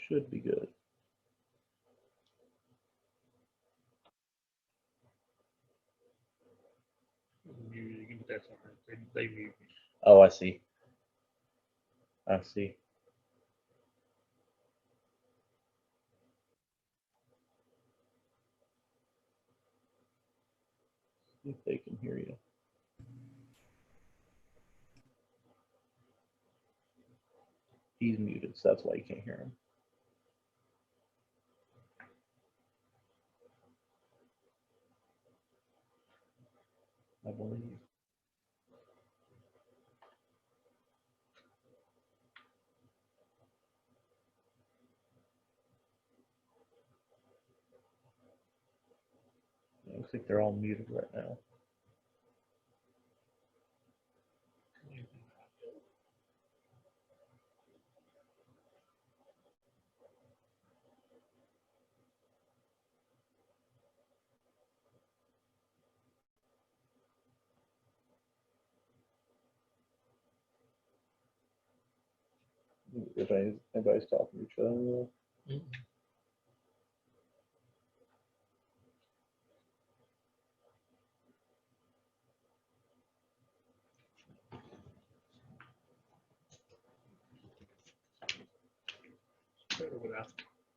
Should be good. They mute me. Oh, I see. I see. See if they can hear you. He's muted, so that's why you can't hear him. I believe. It looks like they're all muted right now. Everybody's talking to each other. Mm-hmm.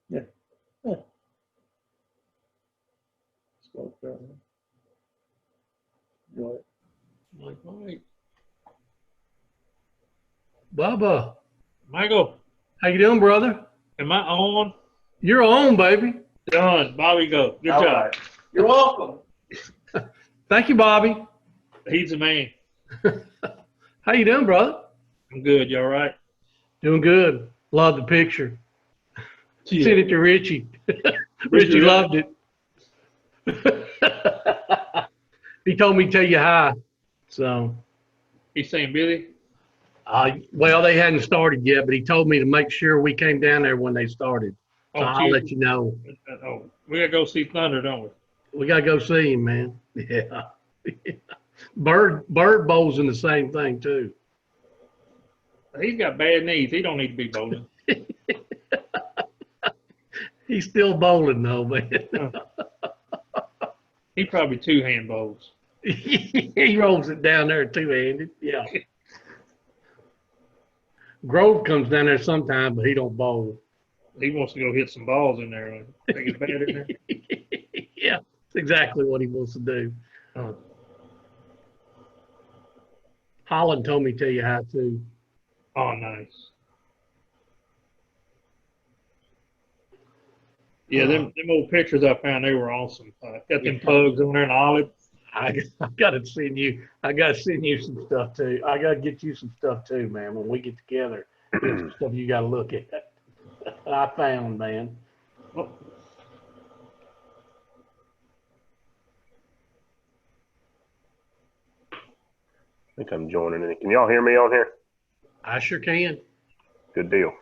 Yeah. Yeah. Smoke there. What? Mike. Bubba, Michael, how you doing, brother? am I on? You're on, baby. Done. Bobby, go. Good job. Right. You're welcome. Thank you, Bobby. He's the man. How you doing, brother? I'm good. You all right? Doing good. Love the picture. Yeah. Sent it to Richie. Richie loved it. He told me to tell you hi. So, He's saying Billy? well, they hadn't started yet, but he told me to make sure we came down there when they started. So I'll let you know. Oh, we got to go see Thunder, don't we? We got to go see him, man. Yeah. Bird bowls in the same thing, too. He's got bad knees. He don't need to be bowling. He's still bowling, though, man. He probably two-hand bowls. He rolls it down there two-handed. Yeah. Grove comes down there sometime, but he don't bowl. He wants to go hit some balls in there. Think it's bad in there? Yeah, that's exactly what he wants to do. Oh. Holland told me to tell you hi, too. Oh, nice. Yeah, them old pictures I found, they were awesome. Got them pugs on there and olive. I gotta send you some stuff too. I gotta get you some stuff too, man. When we get together, there's some stuff you gotta look at. I found, man. Oh. I think I'm joining in. Can y'all hear me on here? I sure can. Good deal.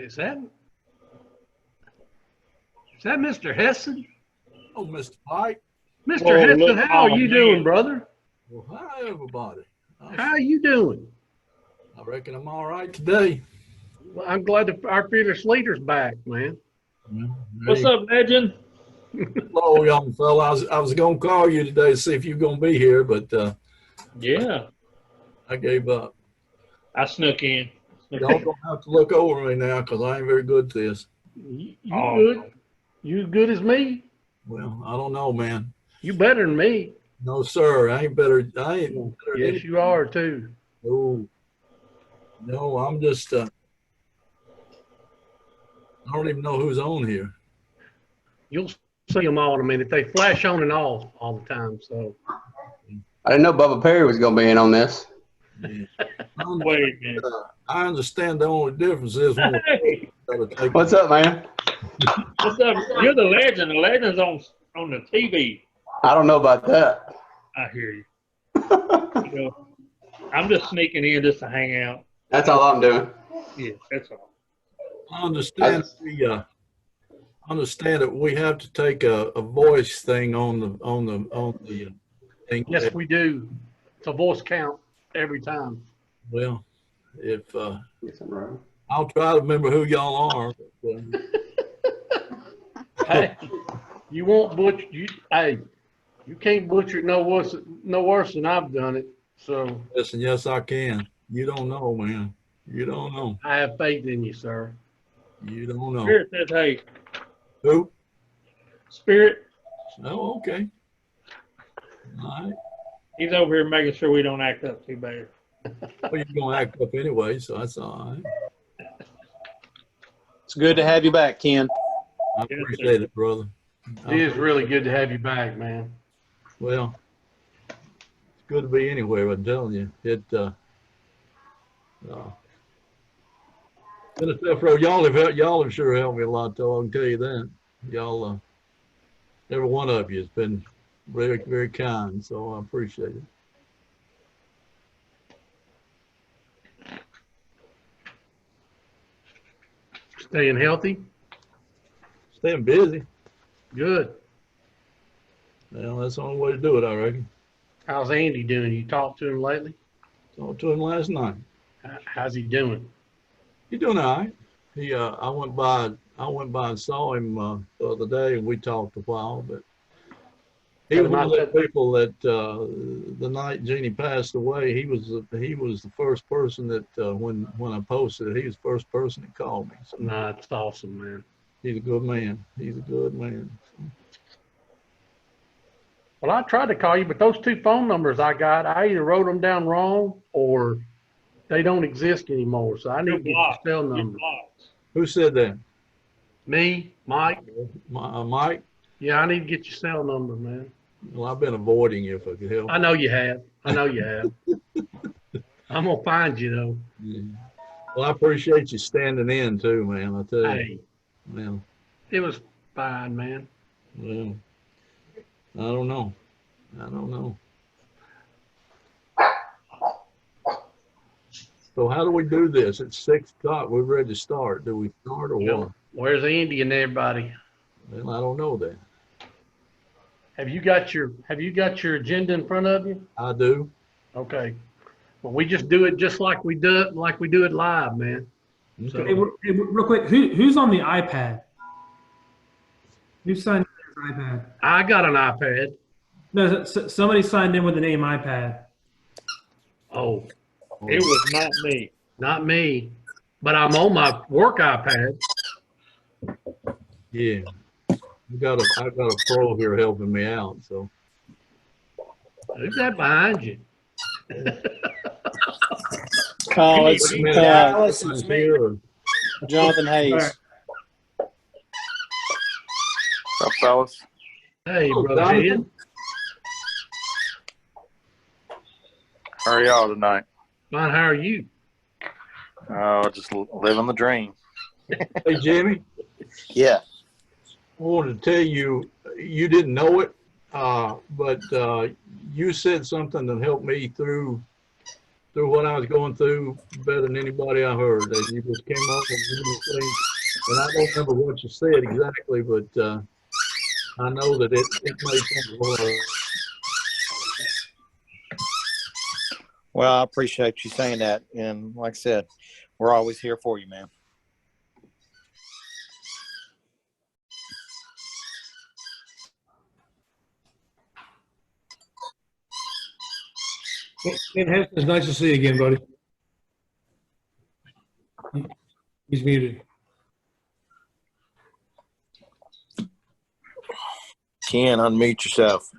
Is that Mr. Hesson? Oh, Mr. Pike. Mr. Whoa, Hesson, look, how are oh, you man. doing, brother? Well, hi, everybody. How are you doing? I reckon I'm all right today. Well, I'm glad that our fearless leader's back, man. What's up, legend? Hello, young fella. I was going to call you today to see if you're going to be here, but Yeah, I gave up. I snuck in. Y'all going to have to look over me now because I ain't very good at this. You Oh. good? You as good as me? Well, I don't know, man. You better than me. No, sir. I ain't better. I ain't better than Yes, you are too. No, no, I'm just, I don't even know who's on here. You'll see them all in a minute. They flash on and off all the time. So I didn't know Bubba Perry was going to be in on this. Yeah. Wait a minute. I understand the only difference is when Hey, What's up, man? what's up? You're the legend. The legend's on the TV. I don't know about that. I hear you. You know, I'm just sneaking in just to hang out. That's all I'm doing. Yeah, that's all. I understand that we have to take a voice thing on the thing. Yes, we do. It's a voice count every time. Well, if Yes, I'm right. I'll try to remember who y'all are. But, Hey, you won't butcher. Hey, you can't butcher it no worse than I've done it. So listen, yes, I can. You don't know, man. You don't know. I have faith in you, sir. You don't know. Spirit says, hey, Who? Spirit, Oh, okay. All right. he's over here making sure we don't act up too bad. Well, you're gonna act up anyway, so that's all right. It's good to have you back, Ken. I appreciate it, brother. It is really good to have you back, man. Well, it's good to be anywhere. I'm telling you, been a tough road. Y'all have sure helped me a lot, though. I can tell you that. Y'all, every one of you has been very, very kind. So I appreciate it. Staying healthy. Staying busy. Good. Well, that's the only way to do it, I reckon. How's Andy doing? You talked to him lately? Talked to him last night. How's he doing? He's doing all right. I went by and saw him the other day, and we talked a while. But he was one of those people that the night Jeannie passed away, he was the first person that when I posted it, he was the first person that called me. So Nah, it's awesome, man. he's a good man. He's a good man. Well, I tried to call you, but those two phone numbers I got, I either wrote them down wrong or they don't exist anymore. So I need to get your cell number. Who said that? Me, Mike. Mike? Yeah, I need to get your cell number, man. Well, I've been avoiding you if I could help. I know you have. I'm going to find you, though. Yeah. Well, I appreciate you standing in, too, man. I tell you. Hey, Well, it was fine, man. well, I don't know. So how do we do this? It's 6 o'clock. We're ready to start. Do we start or what? Where's Andy and everybody? Well, I don't know that. Have you got your agenda in front of you? I do. Okay. Well, we just do it just like we do it live, man. Okay. Hey, real quick, who's on the iPad? Who signed in with his iPad? I got an iPad. No, somebody signed in with the name iPad. Oh, It was not me. not me, but I'm on my work iPad. Yeah. I've got a pro here helping me out. So Who's that behind you? Call it's it's me, here. Jonathan Hayes. All right. What's up, fellas? Hey, Oh, brother. Jonathan. Ed. How are y'all tonight? Fine, how are you? Oh, just living the dream. Hey, Jimmy. Yeah. I wanted to tell you, you didn't know it, but you said something that helped me through what I was going through better than anybody I heard. That you just came up with these things, and I don't remember what you said exactly, but I know that it made something. Well, I appreciate you saying that. And like I said, we're always here for you, man. Ken Heston, it's nice to see you again, buddy. He's muted. Ken, unmute yourself.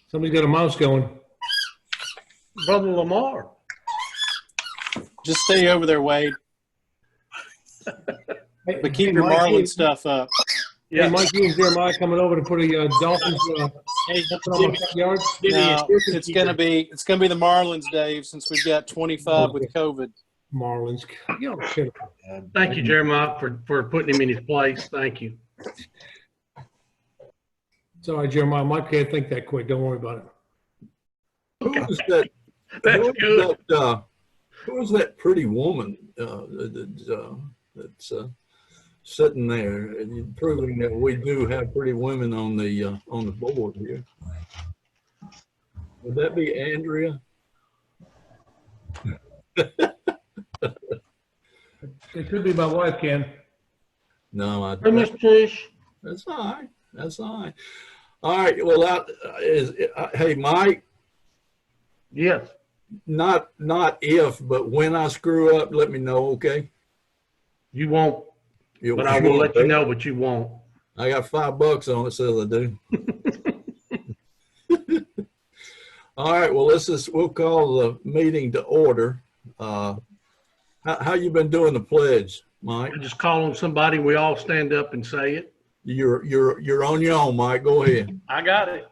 Somebody's got a mouse going. Brother Lamar. Just stay over there, Wade. Hey, But keep hey, your Mike, Marlin stuff up. Hey, Mike, you and Jeremiah coming over to put a Dolphins Hey, put on my front yard. no, it's gonna be the Marlins, Dave, since we've got 25 with COVID. Marlins. You know, shit. Thank you, Jeremiah, for putting him in his place. Thank you. Sorry, Jeremiah, Mike can't think that quick. Don't worry about it. Who was that? That's good. Who was that pretty woman that's sitting there and proving that we do have pretty women on the board here? Would that be Andrea? It could be my wife, Ken. No, Hey, Miss Trish. that's all right. That's all right. All right. Well, hey, Mike. Yes. Not if, but when I screw up, let me know, okay? You won't, You- but I will let you know, but you won't. I got $5 on it, says I do. All right, well, we'll call the meeting to order. How you been doing the pledge, Mike? I just call on somebody, we all stand up and say it. You're on your own, Mike. Go ahead. I got it.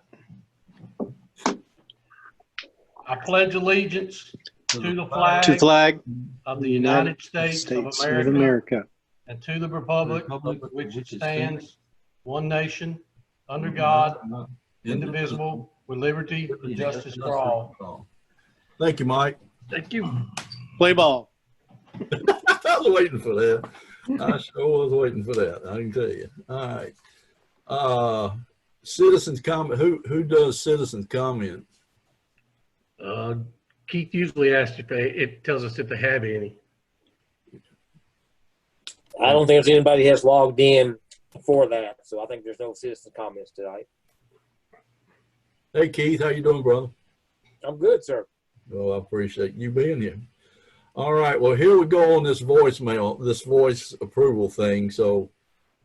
I pledge allegiance to the flag of the United States of America and to the republic which it stands, one nation, under God, indivisible, with liberty and justice for all. Thank you, Mike. Thank you. Play ball. I was waiting for that. I sure was waiting for that. I can tell you. All right. Citizens comment. Who does citizens comment? Keith usually asks if it tells us if they have any. I don't think there's anybody has logged in for that, so I think there's no citizen comments tonight. Hey, Keith, how you doing, brother? I'm good, sir. Oh, I appreciate you being here. All right, well, here we go on this voice approval thing. So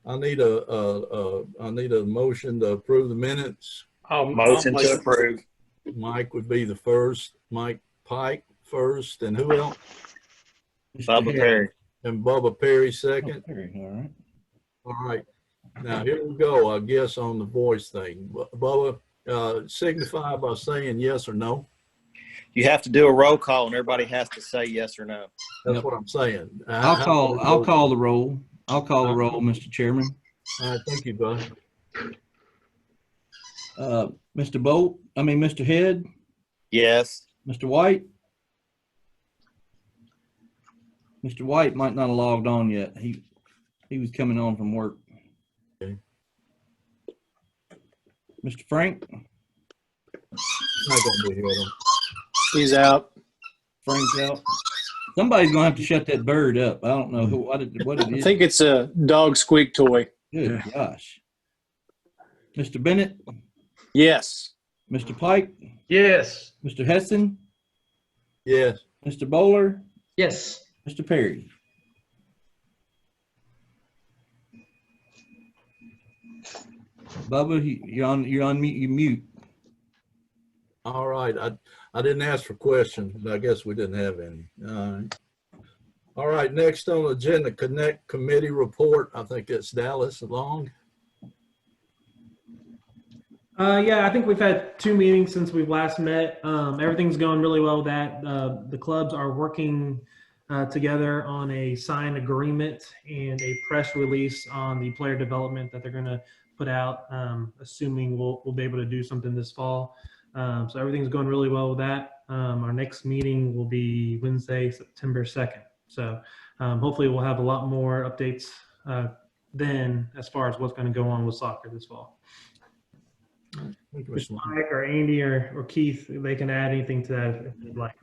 I need a motion to approve the minutes. Motion to approve. Mike would be the first. Mike Pike first, and who else? Bubba Perry. And Bubba Perry second. All right. All right. Now here we go. I guess on the voice thing, Bubba, signify by saying yes or no. You have to do a roll call, and everybody has to say yes or no. That's what I'm saying. I'll call the roll. I'll call the roll, Mr. Chairman. All right, thank you, bud. Mr. Head, Yes. Mr. White. Mr. White might not have logged on yet. He was coming on from work. Okay. Mr. Frank. Not gonna be here, though. He's out. Frank's out. Somebody's gonna have to shut that bird up. I don't know what it I is. think it's a dog squeak toy. Good gosh. Mr. Bennett, Yes. Mr. Pike, Yes. Mr. Heston, Yes. Mr. Bowler, Yes. Mr. Perry. Bubba, you're on mute. You mute. All right. I didn't ask for questions, but I guess we didn't have any. All right. All right. Next on the agenda, Connect Committee report. I think it's Dallas Long. Yeah, I think we've had 2 meetings since we've last met. Everything's going really well with that. The clubs are working together on a signed agreement and a press release on the player development that they're going to put out, assuming we'll be able to do something this fall. So everything's going really well with that. Our next meeting will be Wednesday, September 2nd. So hopefully we'll have a lot more updates then as far as what's going to go on with soccer this fall. Thank you, If Mr. Long. Mike or Andy or Keith, they can add anything to that if they'd like.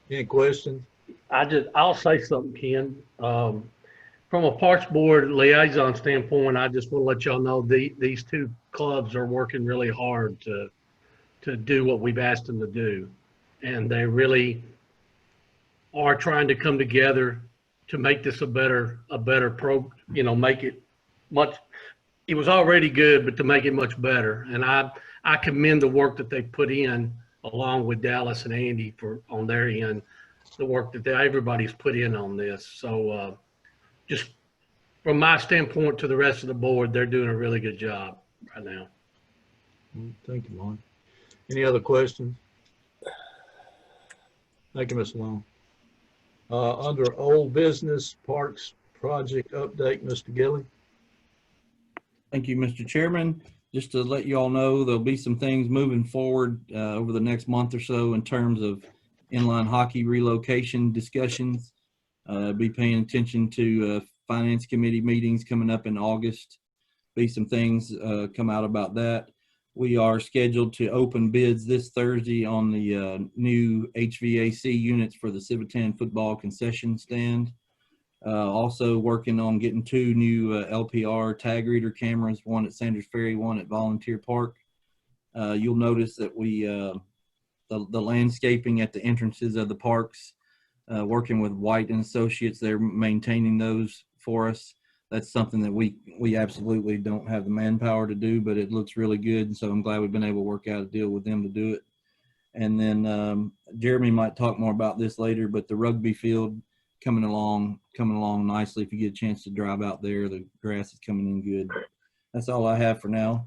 Any questions? I'll say something, Ken. From a parks board liaison standpoint, I just want to let y'all know these 2 clubs are working really hard to do what we've asked them to do. And they really are trying to come together to make this a better make it much. It was already good, but to make it much better. And I commend the work that they put in along with Dallas and Andy on their end, the work that everybody's put in on this. So just from my standpoint to the rest of the board, they're doing a really good job right now. Thank you, Long. Any other questions? Thank you, Mr. Long. Under old business parks project update, Mr. Gilly. Thank you, Mr. Chairman. Just to let you all know, there'll be some things moving forward over the next month or so in terms of inline hockey relocation discussions. Be paying attention to finance committee meetings coming up in August. Be some things come out about that. We are scheduled to open bids this Thursday on the new HVAC units for the Civitan football concession stand. Also working on getting 2 new LPR tag reader cameras, one at Sanders Ferry, one at Volunteer Park. You'll notice that we, the landscaping at the entrances of the parks, working with White and Associates, they're maintaining those for us. That's something that we absolutely don't have the manpower to do, but it looks really good. And so I'm glad we've been able to work out a deal with them to do it. And then Jeremy might talk more about this later, but the rugby field coming along nicely. If you get a chance to drive out there, the grass is coming in good. That's all I have for now.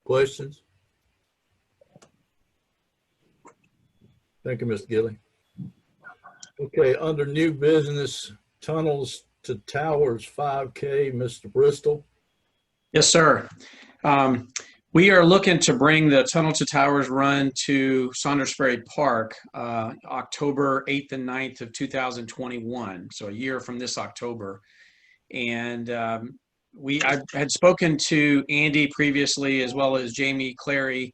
Questions? Thank you, Mr. Gilly. Okay, under new business, Tunnels to Towers 5K, Mr. Bristol. Yes, sir. We are looking to bring the Tunnel to Towers run to Saunders Ferry Park October 8th and 9th of 2021, so a year from this October. And I had spoken to Andy previously as well as Jamie Clary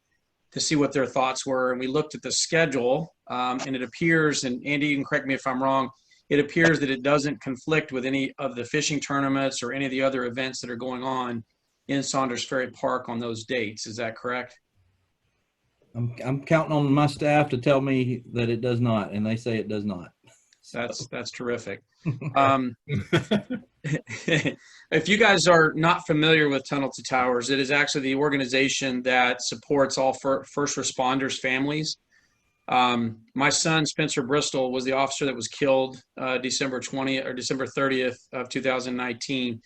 to see what their thoughts were. And we looked at the schedule and it appears, and Andy, you can correct me if I'm wrong, it appears that it doesn't conflict with any of the fishing tournaments or any of the other events that are going on in Saunders Ferry Park on those dates. Is that correct? I'm counting on my staff to tell me that it does not, and they say it does not. That's terrific. If you guys are not familiar with Tunnel to Towers, it is actually the organization that supports all first responders families. My son, Spencer Bristol, was the officer that was killed December 20th or December 30th of 2019.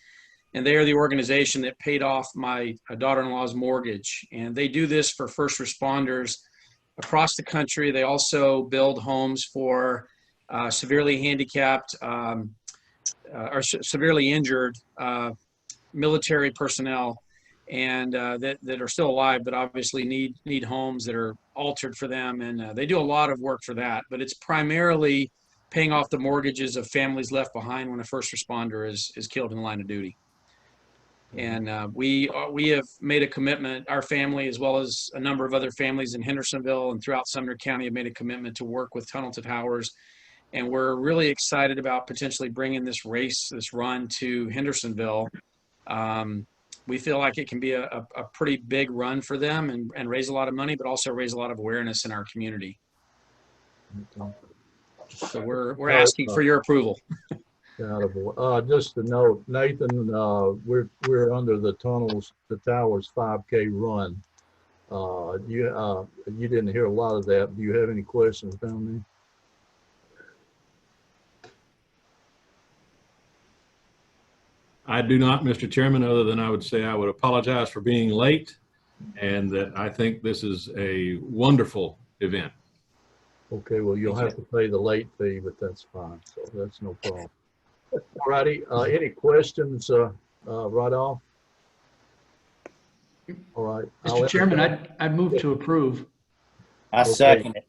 And they are the organization that paid off my daughter-in-law's mortgage. And they do this for first responders across the country. They also build homes for severely handicapped or severely injured military personnel and that are still alive, but obviously need homes that are altered for them. And they do a lot of work for that. But it's primarily paying off the mortgages of families left behind when a first responder is killed in the line of duty. And we have made a commitment, our family, as well as a number of other families in Hendersonville and throughout Sumner County, have made a commitment to work with Tunnel to Towers. And we're really excited about potentially bringing this run to Hendersonville. We feel like it can be a pretty big run for them and raise a lot of money, but also raise a lot of awareness in our community. So we're asking for your approval. Just to note, Nathan, we're under the Tunnels to Towers 5K run. You didn't hear a lot of that. Do you have any questions down there? I do not, Mr. Chairman, other than I would say I would apologize for being late and that I think this is a wonderful event. Okay, well, you'll have to pay the late fee, but that's fine. So that's no problem. All righty. Any questions right off? All right. Mr. Chairman, I'd move to approve. I second it.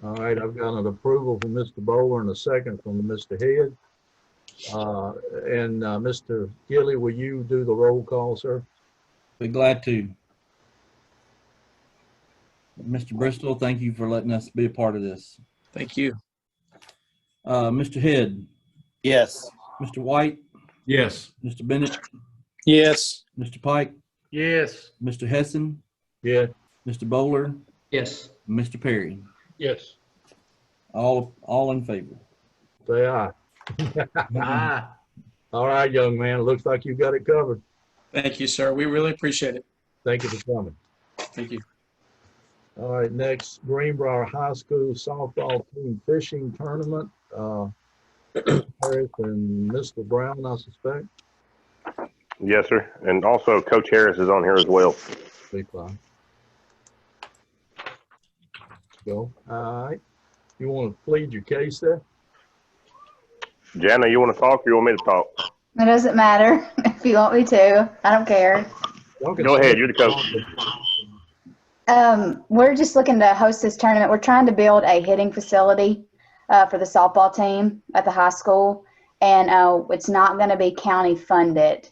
All right. I've got an approval from Mr. Bowler and a second from Mr. Head. And Mr. Gilly, will you do the roll call, sir? Be glad to. Mr. Bristol, thank you for letting us be a part of this. Thank you. Mr. Head. Yes. Mr. White. Yes. Mr. Bennett. Yes. Mr. Pike. Yes. Mr. Hessen. Yeah. Mr. Bowler. Yes. Mr. Perry. Yes. All in favor. Say aye. All right, young man. It looks like you got it covered. Thank you, sir. We really appreciate it. Thank you for coming. Thank you. All right, next, Greenbrier High School softball team fishing tournament. Harris and Mr. Brown, I suspect. Yes, sir. And also Coach Harris is on here as well. Be fine. Let's go. All right. You want to plead your case there? Jana, you want to talk or you want me to talk? It doesn't matter. If you want me to, I don't care. Go ahead. You're the coach. We're just looking to host this tournament. We're trying to build a hitting facility for the softball team at the high school, and it's not going to be county funded.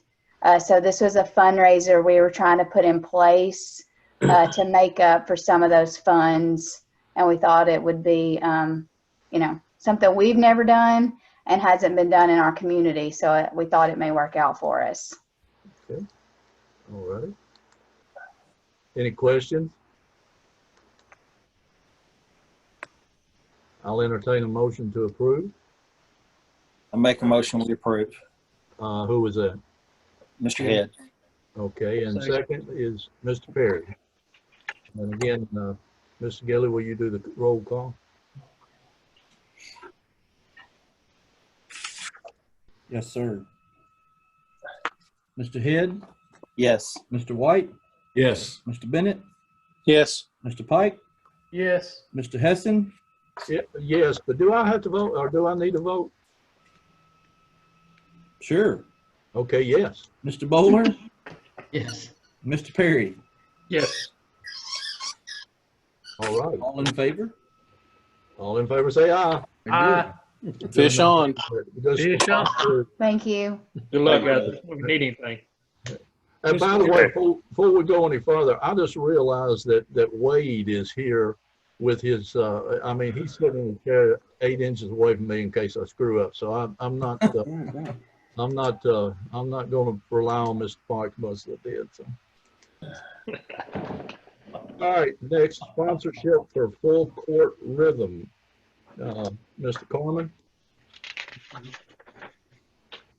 So this was a fundraiser we were trying to put in place to make up for some of those funds, and we thought it would be, something we've never done and hasn't been done in our community. So we thought it may work out for us. Okay. All right. Any questions? I'll entertain a motion to approve. I make a motion we approve. Who was that? Mr. Head. Okay, and second is Mr. Perry. And again, Mr. Gilly, will you do the roll call? Yes, sir. Mr. Head, Yes. Mr. White, Yes. Mr. Bennett, Yes. Mr. Pike, Yes. Mr. Hessen, Yeah, yes, but do I have to vote or do I need to vote? sure. Okay, yes. Mr. Bowler, Yes. Mr. Perry, Yes. All right. all in favor? All in favor, say aye. Aye. Fish on. Fish on. Thank you. Good luck, guys. If we need anything. And by the way, before we go any further, I just realized that Wade is here with his, he's sitting in the chair 8 inches away from me in case I screw up. So I'm not going to rely on Mr. Park most of the bid. So. All right, next sponsorship for Full Court Rhythm. Mr. Corman.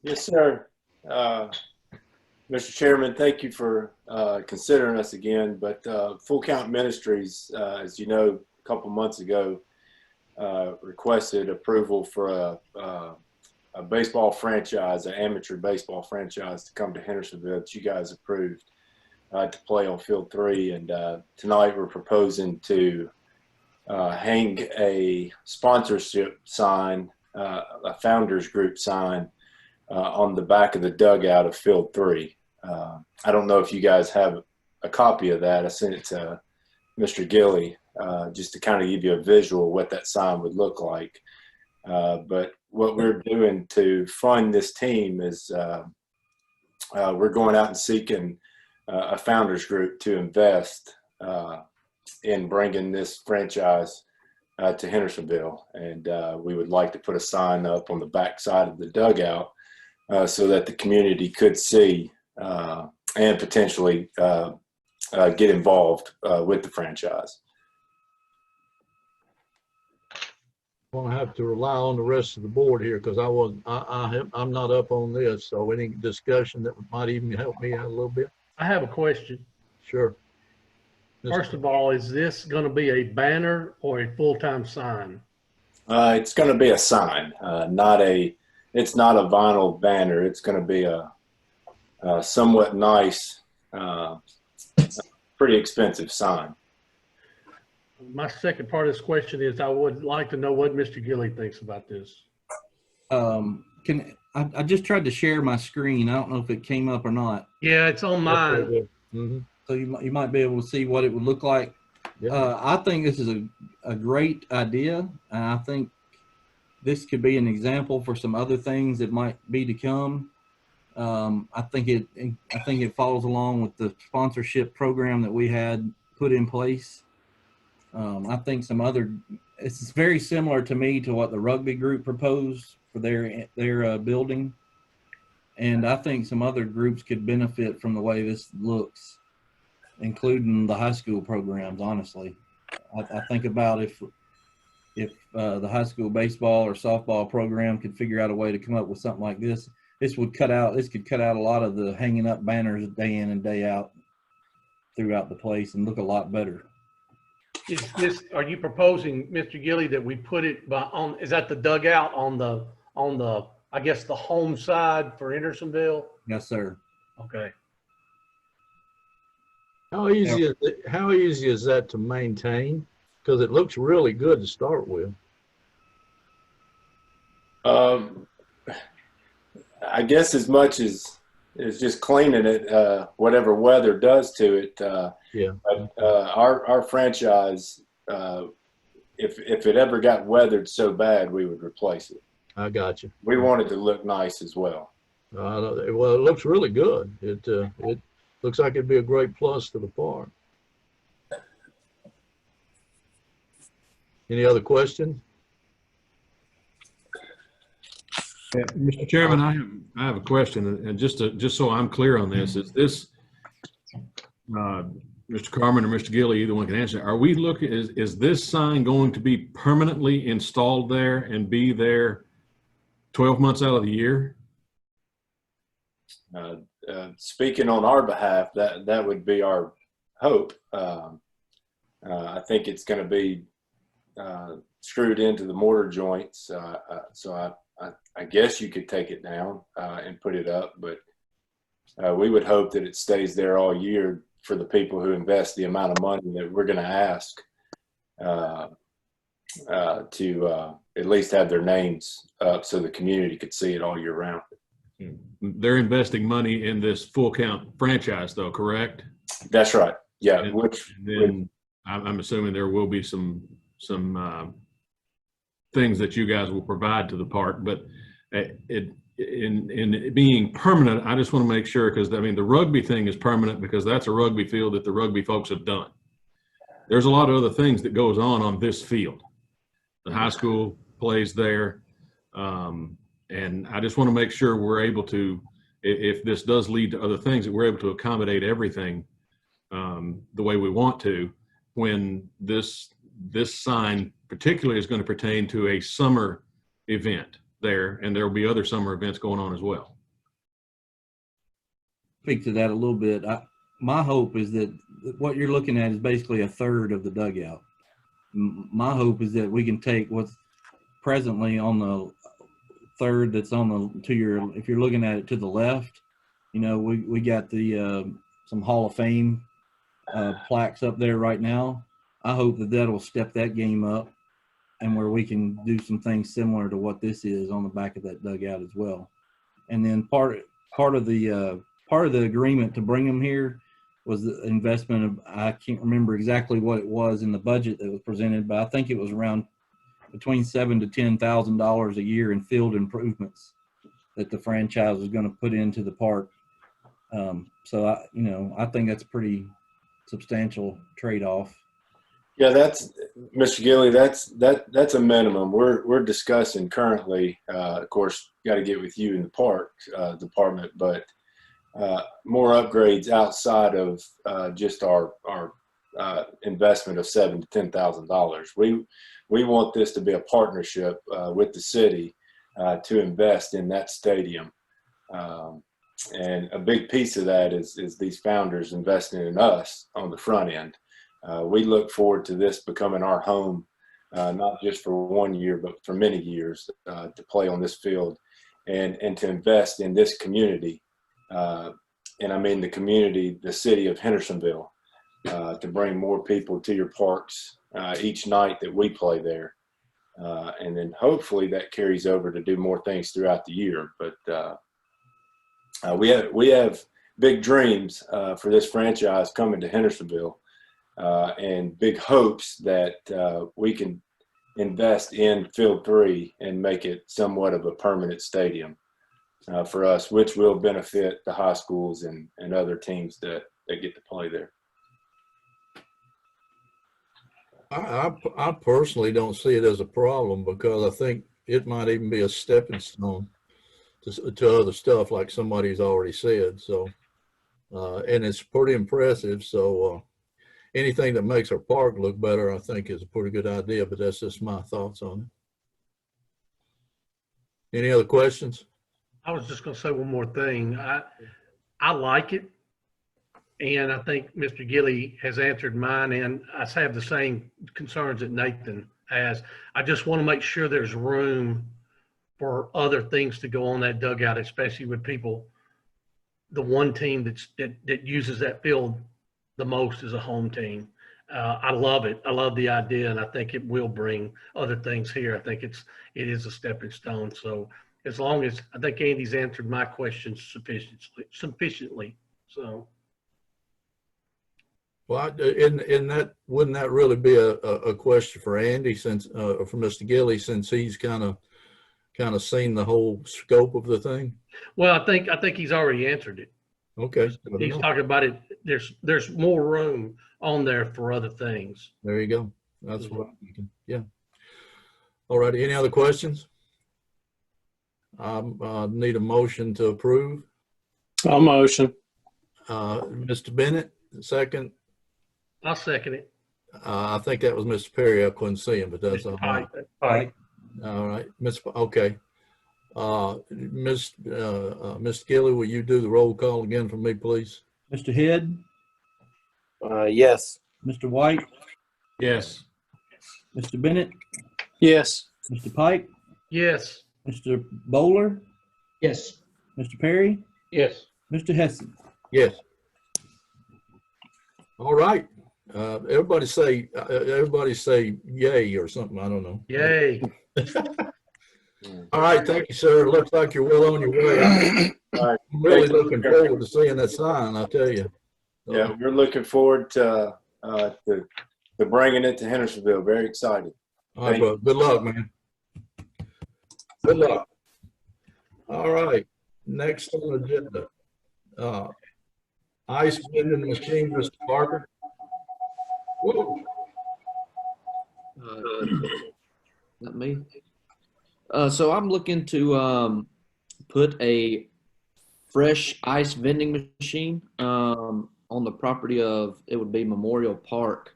Yes, sir. Mr. Chairman, thank you for considering us again. But Full Count Ministries, as you know, a couple months ago, requested approval for a baseball franchise, an amateur baseball franchise, to come to Hendersonville that you guys approved to play on Field 3. And tonight we're proposing to hang a sponsorship sign, a founders group sign, on the back of the dugout of Field 3. I don't know if you guys have a copy of that. I sent it to Mr. Gilly just to kind of give you a visual of what that sign would look like. But what we're doing to fund this team is we're going out and seeking a founders group to invest in bringing this franchise to Hendersonville. And we would like to put a sign up on the back side of the dugout so that the community could see and potentially get involved with the franchise. I'm going to have to rely on the rest of the board here because I'm not up on this. So any discussion that might even help me out a little bit. I have a question. Sure. First of all, is this going to be a banner or a full-time sign? It's going to be a sign, it's not a vinyl banner. It's going to be a somewhat nice, pretty expensive sign. My second part of this question is I would like to know what Mr. Gilly thinks about this. I just tried to share my screen. I don't know if it came up or not. Yeah, it's on mine. Mm-hmm. So you might be able to see what it would look like. Yeah. I think this is a great idea. And I think this could be an example for some other things that might be to come. I think it follows along with the sponsorship program that we had put in place. I think it's very similar to me to what the Rugby group proposed for their building. And I think some other groups could benefit from the way this looks, including the high school programs, honestly. I think about if the high school baseball or softball program could figure out a way to come up with something like this, this could cut out a lot of the hanging up banners day in and day out throughout the place and look a lot better. Are you proposing, Mr. Gilly, that we put it is that the dugout on the I guess the home side for Hendersonville? Yes, sir. Okay. How easy is that to maintain? Because it looks really good to start with. I guess as much as is just cleaning it, whatever weather does to it. Yeah. But our franchise, if it ever got weathered so bad, we would replace it. I got you. We want it to look nice as well. Well, it looks really good. It looks like it'd be a great plus to the park. Any other questions? Mr. Chairman, I have a question, and just so I'm clear on this, is this Mr. Carmen or Mr. Gilly, either one can answer. Are we looking? Is this sign going to be permanently installed there and be there 12 months out of the year? Speaking on our behalf, that would be our hope. I think it's going to be screwed into the mortar joints, so I guess you could take it down and put it up, but we would hope that it stays there all year for the people who invest the amount of money that we're going to ask to at least have their names up so the community could see it all year round. They're investing money in this full count franchise, though, correct? That's right. Yeah. I'm assuming there will be some things that you guys will provide to the park, but in it being permanent, I just want to make sure, because I mean the rugby thing is permanent because that's a rugby field that the rugby folks have done. There's a lot of other things that goes on this field. The high school plays there. And I just want to make sure we're able to, if this does lead to other things, that we're able to accommodate everything the way we want to when this sign particularly is going to pertain to a summer event there, and there will be other summer events going on as well. Speak to that a little bit. My hope is that what you're looking at is basically a third of the dugout. My hope is that we can take what's presently on the third that's on the if you're looking at it to the left, you know, we got the some Hall of Fame plaques up there right now. I hope that'll step that game up, and where we can do some things similar to what this is on the back of that dugout as well. And then part of the agreement to bring them here was the investment of, I can't remember exactly what it was in the budget that was presented, but I think it was around between $7,000 to $10,000 a year in field improvements that the franchise is going to put into the park. So I think that's a pretty substantial trade-off. Yeah, that's Mr. Gilly. That's a minimum. We're discussing currently. Of course, got to get with you in the park department, but more upgrades outside of just our investment of $7,000 to $10,000. We want this to be a partnership with the city to invest in that stadium, and a big piece of that is these founders investing in us on the front end. We look forward to this becoming our home, not just for 1 year, but for many years, to play on this field and to invest in this community. And I mean the community, the city of Hendersonville, to bring more people to your parks each night that we play there. And then hopefully that carries over to do more things throughout the year. But we have big dreams for this franchise coming to Hendersonville. And big hopes that we can invest in Field 3 and make it somewhat of a permanent stadium for us, which will benefit the high schools and other teams that get to play there. I personally don't see it as a problem because I think it might even be a stepping stone to other stuff like somebody's already said. So, and it's pretty impressive. So, anything that makes our park look better, I think, is a pretty good idea, but that's just my thoughts on it. Any other questions? I was just going to say one more thing. I like it, and I think Mr. Gilly has answered mine, and I have the same concerns that Nathan has. I just want to make sure there's room for other things to go on that dugout, especially with people, the one team that uses that field the most is a home team. I love it. I love the idea, and I think it will bring other things here. I think it is a stepping stone. So as long as, I think Andy's answered my questions sufficiently. So, Well, in that, wouldn't that really be a question for Andy since, or for Mr. Gilly, since he's kind of seen the whole scope of the thing? well, I think he's already answered it. Okay. He's talking about it. There's more room on there for other things. There you go. That's what I'm thinking. Yeah. All righty. Any other questions? Need a motion to approve. I'll motion. Mr. Bennett, second. I'll second it. I think that was Mr. Perry. I couldn't see him, but that's all right. Pike. All right. Okay. Miss Gilly, will you do the roll call again for me, please? Mr. Head, Yes. Mr. White, Yes. Mr. Bennett, Yes. Mr. Pike, Yes. Mr. Bowler, Yes. Mr. Perry, Yes. Mr. Hessen. Yes. All right. Everybody say yay or something. I don't know. Yay. All right. Thank you, sir. It looks like you're well on your way. I'm really looking forward to seeing that sign, I'll tell you. Yeah, we're looking forward to bringing it to Hendersonville. Very excited. All right, bro. Good luck, man. Good luck. All right. Next on the agenda. Ice vending machine, Mr. Parker. Whoa. Not me. So I'm looking to put a fresh ice vending machine on the property of, it would be Memorial Park.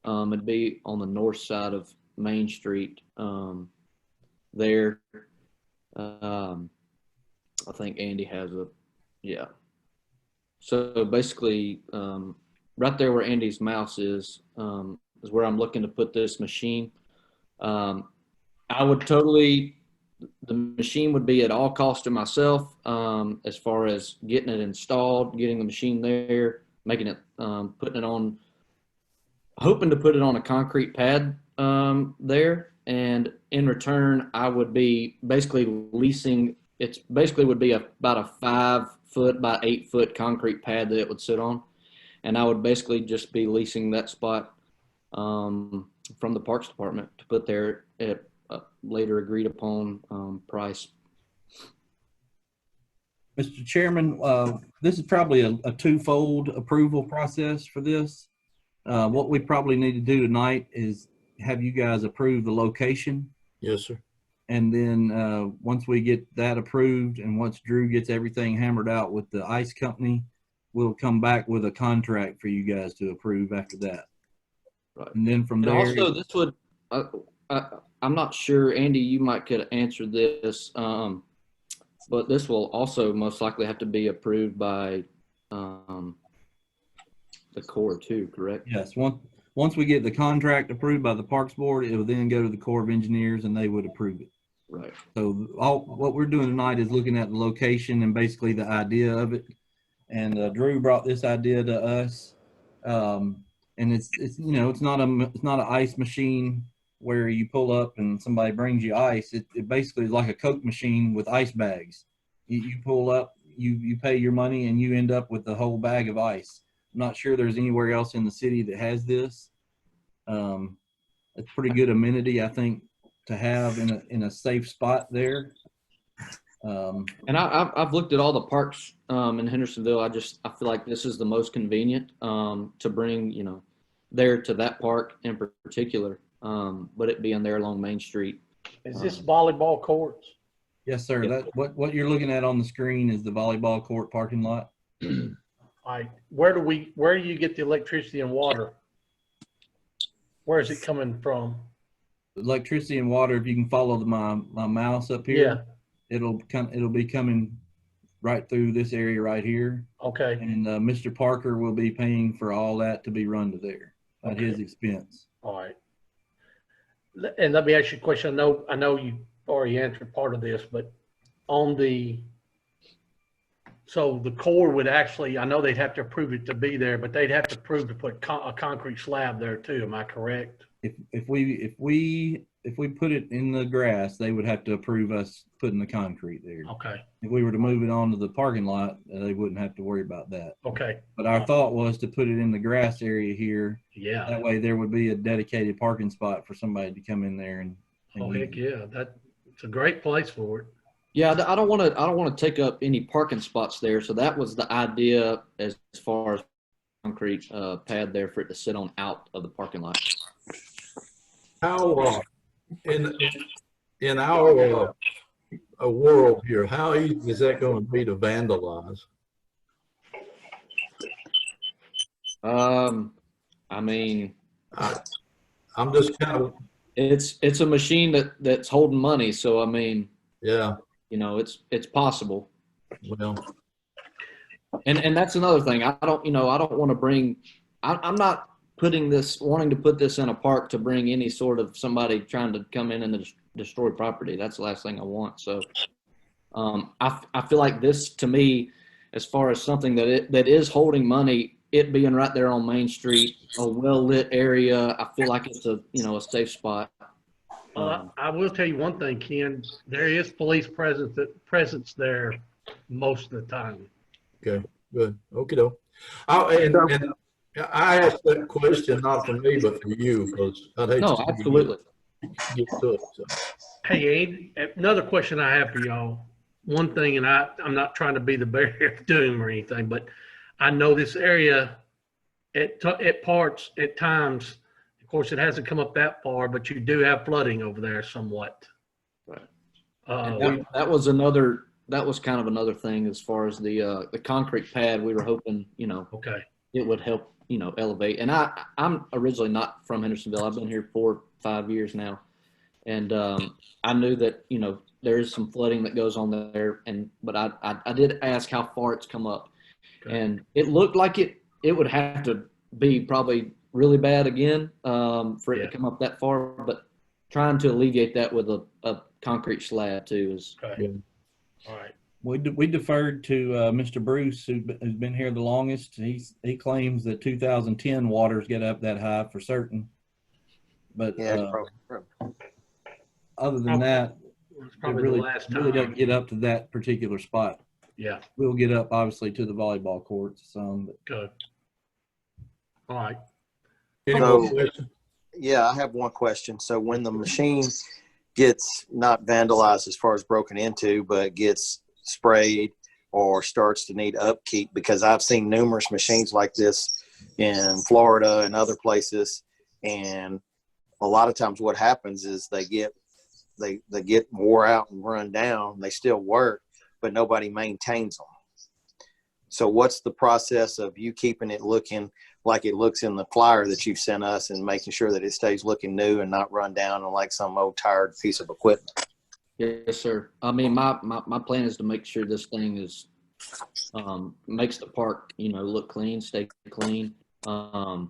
It'd be on the north side of Main Street there. I think Andy has yeah. So basically, right there where Andy's mouse is where I'm looking to put this machine. I would the machine would be at all cost to myself as far as getting it installed, getting the machine there, making it, putting it on, hoping to put it on a concrete pad there. And in return, I would be basically leasing, it's basically would be about a 5 foot by 8 foot concrete pad that it would sit on. And I would basically just be leasing that spot from the Parks Department to put there at a later agreed upon price. Mr. Chairman, this is probably a twofold approval process for this. What we probably need to do tonight is have you guys approve the location. Yes, sir. And then once we get that approved and once Drew gets everything hammered out with the ice company, we'll come back with a contract for you guys to approve after that. Right. And then from there. And also this would, I'm not sure, Andy, you might could answer this, but this will also most likely have to be approved by the Corps too, correct? Yes. Once we get the contract approved by the Parks Board, it will then go to the Corps of Engineers and they would approve it. Right. So what we're doing tonight is looking at the location and basically the idea of it. And Drew brought this idea to us. And it's you know, it's not an ice machine where you pull up and somebody brings you ice. It basically is like a Coke machine with ice bags. You pull up, you pay your money, and you end up with the whole bag of ice. I'm not sure there's anywhere else in the city that has this. It's pretty good amenity, I think, to have in a safe spot there. And I've looked at all the parks in Hendersonville. I feel like this is the most convenient to bring, you know, there to that park in particular. But it being there along Main Street. Is this volleyball courts? Yes, sir. Yeah. What you're looking at on the screen is the volleyball court parking lot. Like, where do you get the electricity and water? Where is it coming from? Electricity and water, if you can follow my mouse up here, Yeah. it'll be coming right through this area right here. Okay. And Mr. Parker will be paying for all that to be run to there at his expense. All right. And let me ask you a question. I know you already answered part of this, but so the Corps would actually, I know they'd have to approve it to be there, but they'd have to approve to put a concrete slab there too. Am I correct? If we if we put it in the grass, they would have to approve us putting the concrete there. Okay. If we were to move it onto the parking lot, they wouldn't have to worry about that. Okay. But our thought was to put it in the grass area here. Yeah. That way there would be a dedicated parking spot for somebody to come in there and Oh, use heck it. yeah. It's a great place for it. Yeah, I don't want to take up any parking spots there. So that was the idea as far as concrete pad there for it to sit on out of the parking lot. How, in our world here, how easy is that going to be to vandalize? I mean, I'm just kind of. It's a machine that's holding money. So I mean, yeah, you know, it's possible. Well, and that's another thing. I don't want to bring. I'm not wanting to put this in a park to bring any sort of somebody trying to come in and destroy property. That's the last thing I want. So I feel like this, to me, as far as something that is holding money, it being right there on Main Street, a well-lit area, I feel like it's a safe spot. Well, I will tell you one thing, Ken. There is police presence there most of the time. Okay, good. Okay, though. And I asked that question not for me, but for you, because I'd hate No, to absolutely. get to it. So. Hey, Andy, another question I have for y'all. One thing, and I'm not trying to be the bearer of doom or anything, but I know this area at parts, at times, of course, it hasn't come up that far, but you do have flooding over there somewhat. Right. That was kind of another thing as far as the concrete pad. We were hoping, okay, it would help, elevate. And I'm originally not from Hendersonville. I've been here 4 or 5 years now. And I knew that, there is some flooding that goes on there. But I did ask how far it's come up. Okay. And it looked like it would have to be probably really bad again for it to come up that far. But trying to alleviate that with a concrete slab too is good. All right. We deferred to Mr. Bruce, who's been here the longest. He claims that 2010 waters get up that high for certain. But other than that, it really doesn't get up to that particular spot. Yeah. We'll get up, obviously, to the volleyball courts some. But. Good. All right. Yeah, I have one question. So when the machine gets not vandalized as far as broken into, but gets sprayed or starts to need upkeep, because I've seen numerous machines like this in Florida and other places, and a lot of times what happens is they get wore out and run down. They still work, but nobody maintains them. So what's the process of you keeping it looking like it looks in the flyer that you've sent us and making sure that it stays looking new and not run down and like some old tired piece of equipment? Yes, sir. I mean, my plan is to make sure this thing is makes the park, look clean, stay clean. I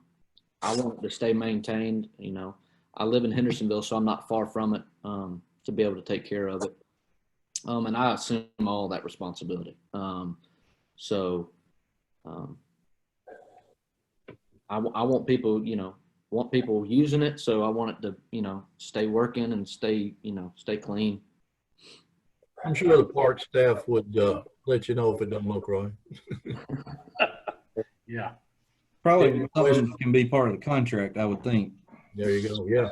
want it to stay maintained. I live in Hendersonville, so I'm not far from it to be able to take care of it. And I assume all that responsibility. I want people, using it. So I want it to, stay working and stay clean. I'm sure the park staff would let you know if it doesn't look right. Yeah. Probably something that can be part of the contract, I would think. There you go. Yeah.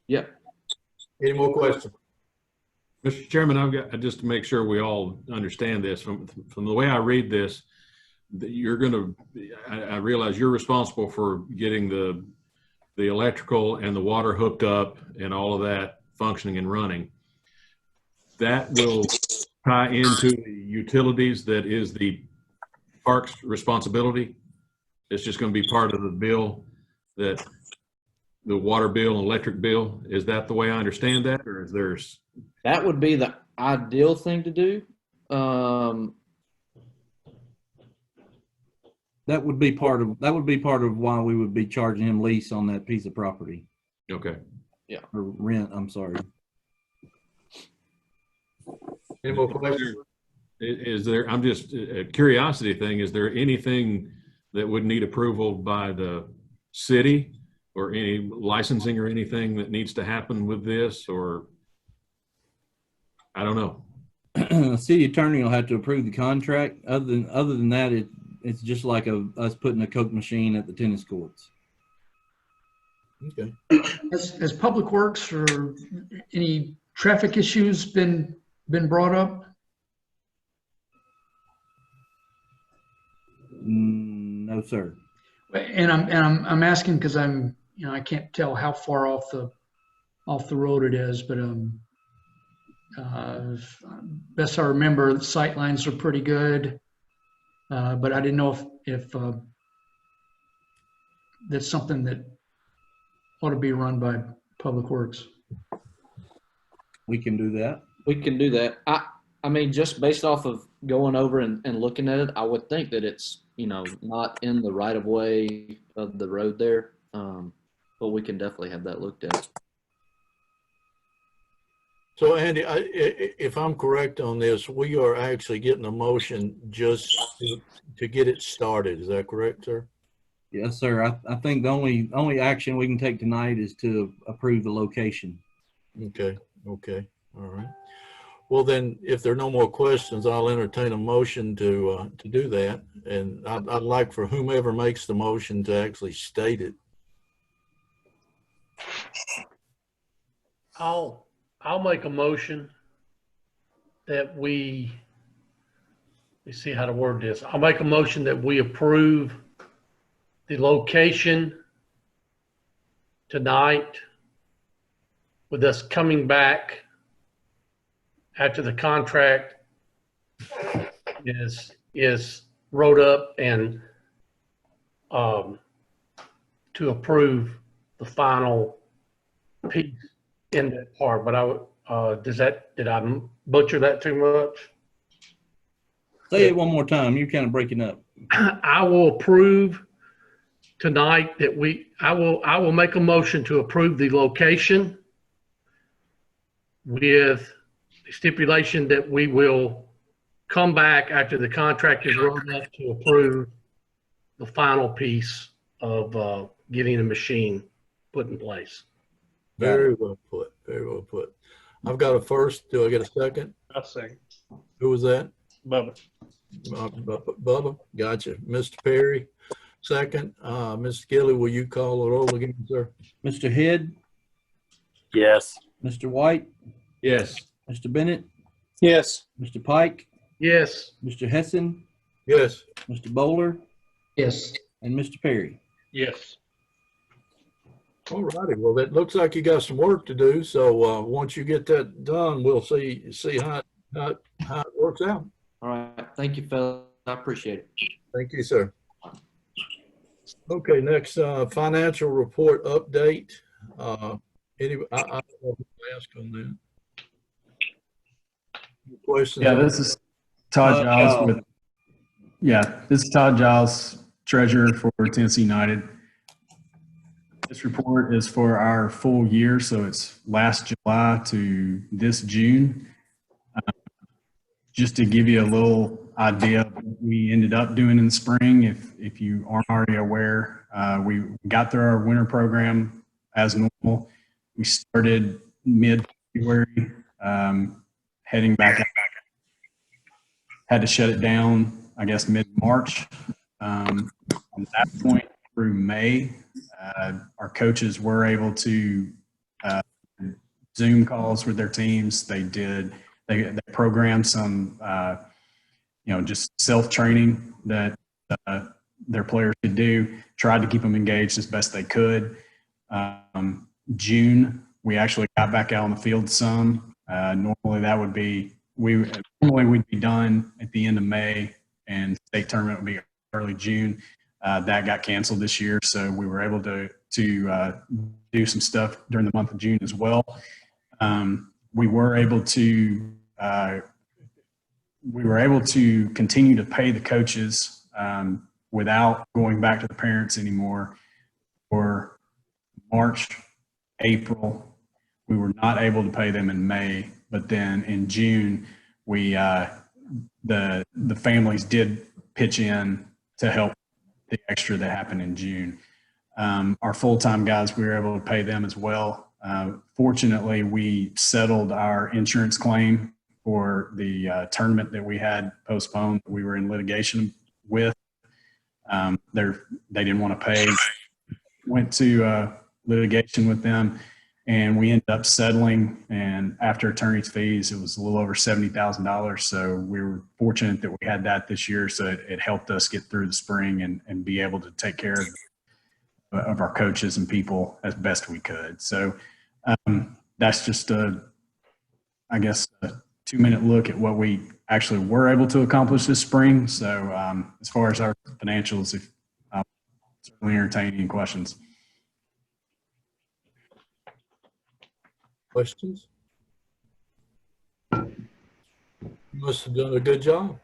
Yeah. Any more questions? Mr. Chairman, I've got, just to make sure we all understand this, from the way I read this, you're going to, I realize you're responsible for getting the electrical and the water hooked up and all of that functioning and running. That will tie into the utilities that is the park's responsibility. It's just going to be part of the bill, that the water bill and electric bill. Is that the way I understand that, or is there? That would be the ideal thing to do. That would be part of why we would be charging him lease on that piece of property. Okay. Yeah. Or rent. I'm sorry. Any more questions? Is there? I'm just a curiosity thing. Is there anything that would need approval by the city, or any licensing or anything that needs to happen with this, or I don't know. The city attorney will have to approve the contract. Other than that, it's just like us putting a Coke machine at the tennis courts. Okay. Has Public Works or any traffic issues been brought up? No, sir. And I'm asking because I can't tell how far off the road it is, but best I remember, the sight lines are pretty good. But I didn't know if that's something that ought to be run by Public Works. We can do that. We can do that. I mean, just based off of going over and looking at it, I would think that it's, not in the right of way of the road there. But we can definitely have that looked at. So Andy, if I'm correct on this, we are actually getting a motion just to get it started. Is that correct, sir? Yes, sir. I think the only action we can take tonight is to approve the location. Okay. All right. Well, then, if there are no more questions, I'll entertain a motion to do that. And I'd like for whomever makes the motion to actually state it. I'll make a motion that let me see how to word this. I'll make a motion that we approve the location tonight, with us coming back after the contract is wrote up and to approve the final piece in that part. But did I butcher that too much? Say it one more time. You're kind of breaking up. I will approve tonight that I will make a motion to approve the location with the stipulation that we will come back after the contract is rolled up to approve the final piece of getting the machine put in place. Very well put. I've got a first. Do I get a second? I'll second. Who was that? Bubba. Bubba. Gotcha. Mr. Perry, second. Mr. Gilly, will you call the roll again, sir? Mr. Head? Yes. Mr. White? Yes. Mr. Bennett? Yes. Mr. Pike? Yes. Mr. Hessen? Yes. Mr. Bowler? Yes. And Mr. Perry? Yes. All righty. Well, it looks like you got some work to do. So once you get that done, we'll see how it works out. All right. Thank you, fellas. I appreciate it. Thank you, sir. Okay, next financial report update. Anyway, I don't know who to ask on that. Any questions? Yeah, this is Todd Giles this is Todd Giles, treasurer for Tennessee United. This report is for our full year, so it's last July to this June. Just to give you a little idea of what we ended up doing in the spring, if you aren't already aware, we got through our winter program as normal. We started mid-February, heading back out. Had to shut it down, I guess, mid-March. From that point through May, our coaches were able to Zoom calls with their teams. They programmed some, just self-training that their players could do, tried to keep them engaged as best they could. June, we actually got back out on the field some. Normally we'd be done at the end of May, and state tournament would be early June. That got canceled this year, so we were able to do some stuff during the month of June as well. We were able to continue to pay the coaches without going back to the parents anymore for March, April. We were not able to pay them in May, but then in June, the families did pitch in to help the extra that happened in June. Our full-time guys, we were able to pay them as well. Fortunately, we settled our insurance claim for the tournament that we had postponed. We were in litigation with. They didn't want to pay. Went to litigation with them, and we ended up settling. And after attorney's fees, it was a little over $70,000. So we were fortunate that we had that this year. So it helped us get through the spring and be able to take care of our coaches and people as best we could. So that's just I guess, a 2-minute look at what we actually were able to accomplish this spring. So as far as our financials, if I'll certainly entertain any questions. Questions? You must have done a good job.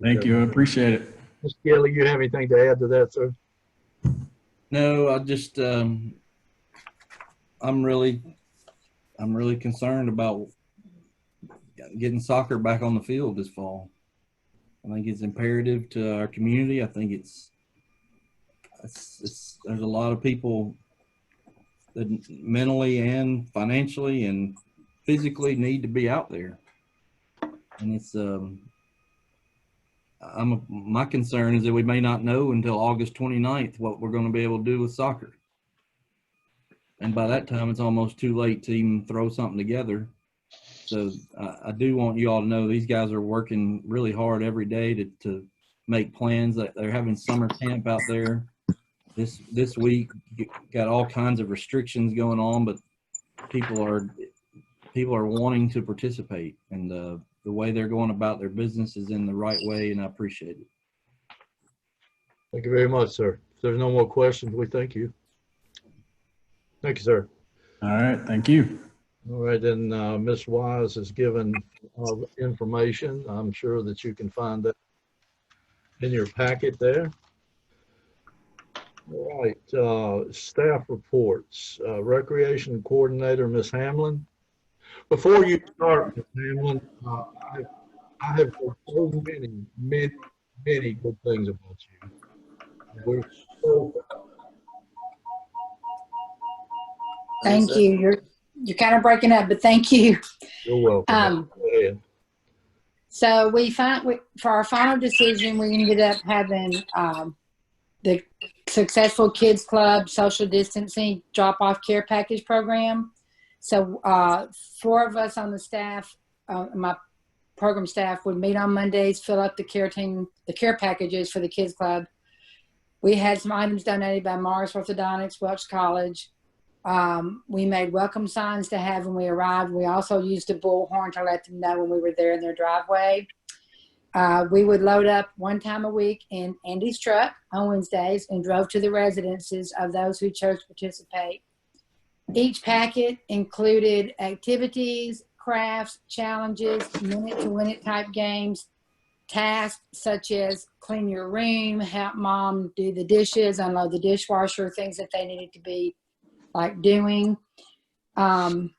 Thank you. I appreciate it. Mr. Kelly, you have anything to add to that, sir? No, I just I'm really concerned about getting soccer back on the field this fall. I think it's imperative to our community. I think it's there's a lot of people that mentally and financially and physically need to be out there, and it's my concern is that we may not know until August 29th what we're going to be able to do with soccer. And by that time, it's almost too late to even throw something together. So I do want you all to know these guys are working really hard every day to make plans. They're having summer camp out there this week. Got all kinds of restrictions going on, but people are wanting to participate, and the way they're going about their business is in the right way, and I appreciate it. Thank you very much, sir. If there's no more questions, we thank you. Thank you, sir. All right. Thank you. All right, then Ms. Wise has given information. I'm sure that you can find that in your packet there. All right, staff reports. Recreation Coordinator, Ms. Hamlin. Before you start, Ms. Hamlin, I have heard so many good things about you. We're so Thank you. You're kind of breaking up, but thank you. You're welcome. Go ahead. So for our final decision, we ended up having the Successful Kids Club social distancing drop-off care package program. So 4 of us on the staff, my program staff, would meet on Mondays, fill up the care packages for the kids club. We had some items donated by Morris Orthodontics, Welch College. We made welcome signs to have when we arrived. We also used a bullhorn to let them know when we were there in their driveway. We would load up 1 time a week in Andy's truck on Wednesdays and drove to the residences of those who chose to participate. Each packet included activities, crafts, challenges, minute-to-win-it type games, tasks such as clean your room, help mom do the dishes, unload the dishwasher, things that they needed to be like doing. And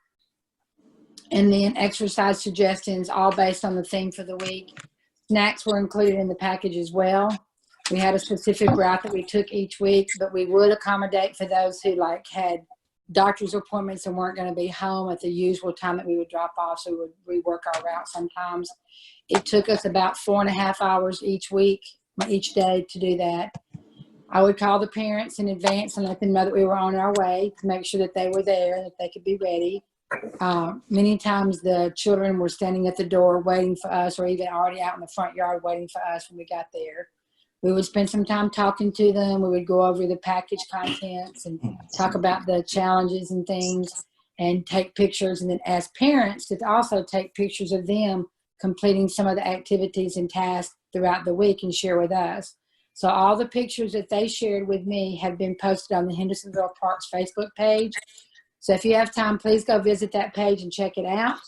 then exercise suggestions, all based on the theme for the week. Snacks were included in the package as well. We had a specific route that we took each week, but we would accommodate for those who had doctor's appointments and weren't going to be home at the usual time that we would drop off, so we would rework our route sometimes. It took us about 4.5 hours each day to do that. I would call the parents in advance and let them know that we were on our way to make sure that they were there and that they could be ready. Many times the children were standing at the door waiting for us, or even already out in the front yard waiting for us when we got there. We would spend some time talking to them. We would go over the package contents and talk about the challenges and things and take pictures, and then ask parents to also take pictures of them completing some of the activities and tasks throughout the week and share with us. So all the pictures that they shared with me have been posted on the Hendersonville Parks Facebook page. So if you have time, please go visit that page and check it out.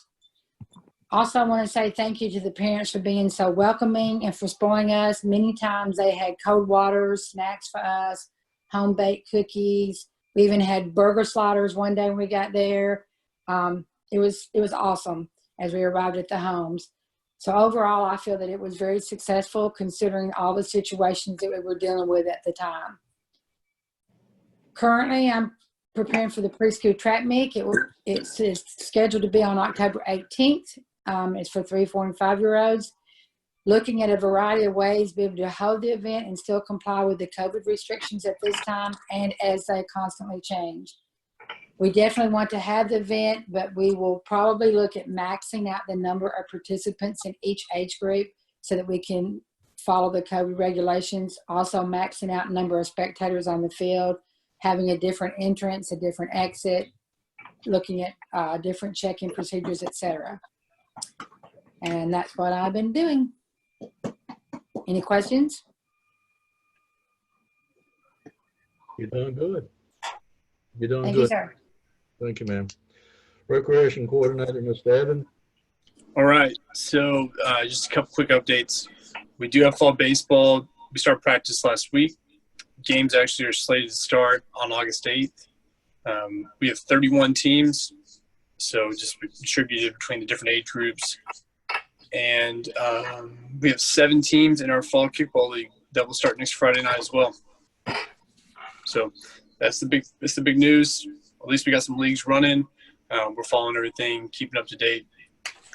Also, I want to say thank you to the parents for being so welcoming and for spoiling us. Many times they had cold waters, snacks for us, home-baked cookies. We even had burger sliders one day when we got there. It was awesome as we arrived at the homes. So overall, I feel that it was very successful considering all the situations that we were dealing with at the time. Currently, I'm preparing for the preschool track meet. It's scheduled to be on October 18th. It's for 3, 4, and 5-year-olds. Looking at a variety of ways to be able to hold the event and still comply with the COVID restrictions at this time and as they constantly change. We definitely want to have the event, but we will probably look at maxing out the number of participants in each age group so that we can follow the COVID regulations. Also maxing out number of spectators on the field, having a different entrance, a different exit, looking at different check-in procedures, etc. And that's what I've been doing. Any questions? You're doing good. You're doing Thank good. you, sir. Thank you, ma'am. Recreation Coordinator, Mr. Evans. All right. So just a couple quick updates. We do have fall baseball. We started practice last week. Games actually are slated to start on August 8th. We have 31 teams, so just distributed between the different age groups. And we have 7 teams in our fall kickball league that will start next Friday night as well. So that's the big news. At least we got some leagues running. We're following everything, keeping up to date.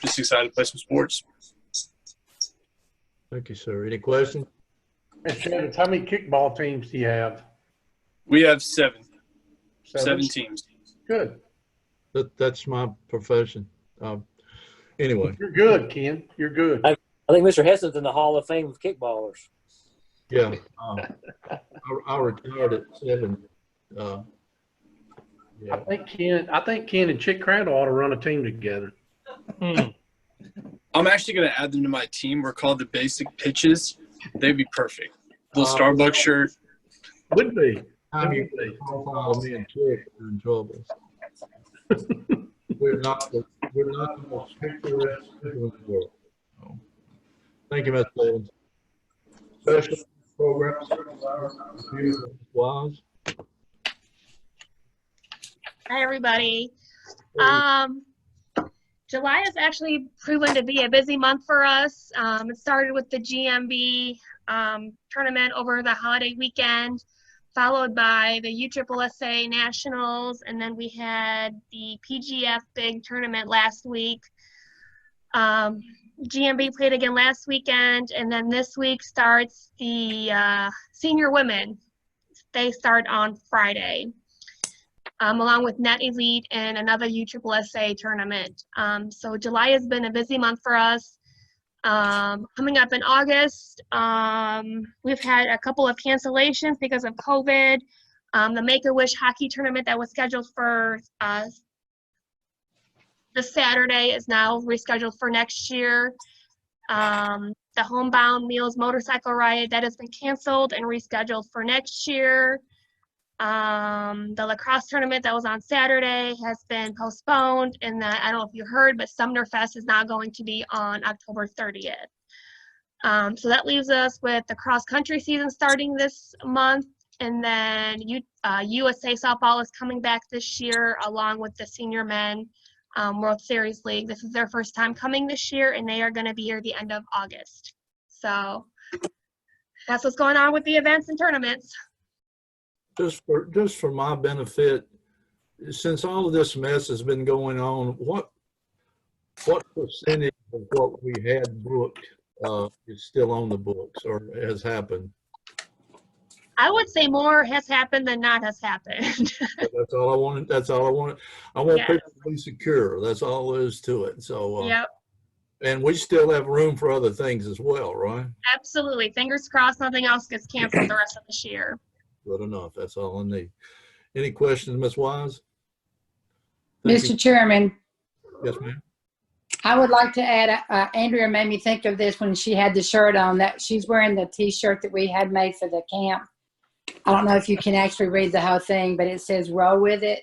Just excited to play some sports. Thank you, sir. Any questions? And Travis, how many kickball teams do you have? We have 7. 7 teams. Good. That's my profession. Anyway. You're good, Ken. You're good. I think Mr. Hesson's in the Hall of Fame of kickballers. Yeah. I retired at 7. Yeah. I think Ken and Chick Crandall ought to run a team together. I'm actually going to add them to my team. We're called the Basic Pitches. They'd be perfect. Little Starbucks shirt. Would be. Time you follow me and Chick, you're in trouble. We're not the most picturesque people in the world. So, thank you, Mr. Evans. Special program was. Hi, everybody. July has actually proven to be a busy month for us. It started with the GMB tournament over the holiday weekend, followed by the USSSA Nationals, and then we had the PGF big tournament last week. GMB played again last weekend, and then this week starts the senior women. They start on Friday, along with Net Elite and another USSSA tournament. So July has been a busy month for us. Coming up in August, we've had a couple of cancellations because of COVID. The Make-A-Wish hockey tournament that was scheduled for this Saturday is now rescheduled for next year. The Homebound Meals motorcycle ride, that has been canceled and rescheduled for next year. The lacrosse tournament that was on Saturday has been postponed, and I don't know if you heard, but Sumner Fest is now going to be on October 30th. So that leaves us with the cross-country season starting this month, and then USA Softball is coming back this year along with the Senior Men World Series League. This is their first time coming this year, and they are going to be here the end of August. So that's what's going on with the events and tournaments. Just for my benefit, since all of this mess has been going on, what percentage of what we had booked is still on the books or has happened? I would say more has happened than not has happened. That's all I wanted. That's all I wanted. I want Yes. people to be secure. That's all there is to it. So, Yep. And we still have room for other things as well, right? Absolutely. Fingers crossed nothing else gets canceled the rest of this year. Good enough. That's all I need. Any questions, Ms. Wise? Thank Mr. you. Chairman, Yes, ma'am. I would like to add, Andrea made me think of this when she had the shirt on, that she's wearing the t-shirt that we had made for the camp. I don't know if you can actually read the whole thing, but it says roll with it,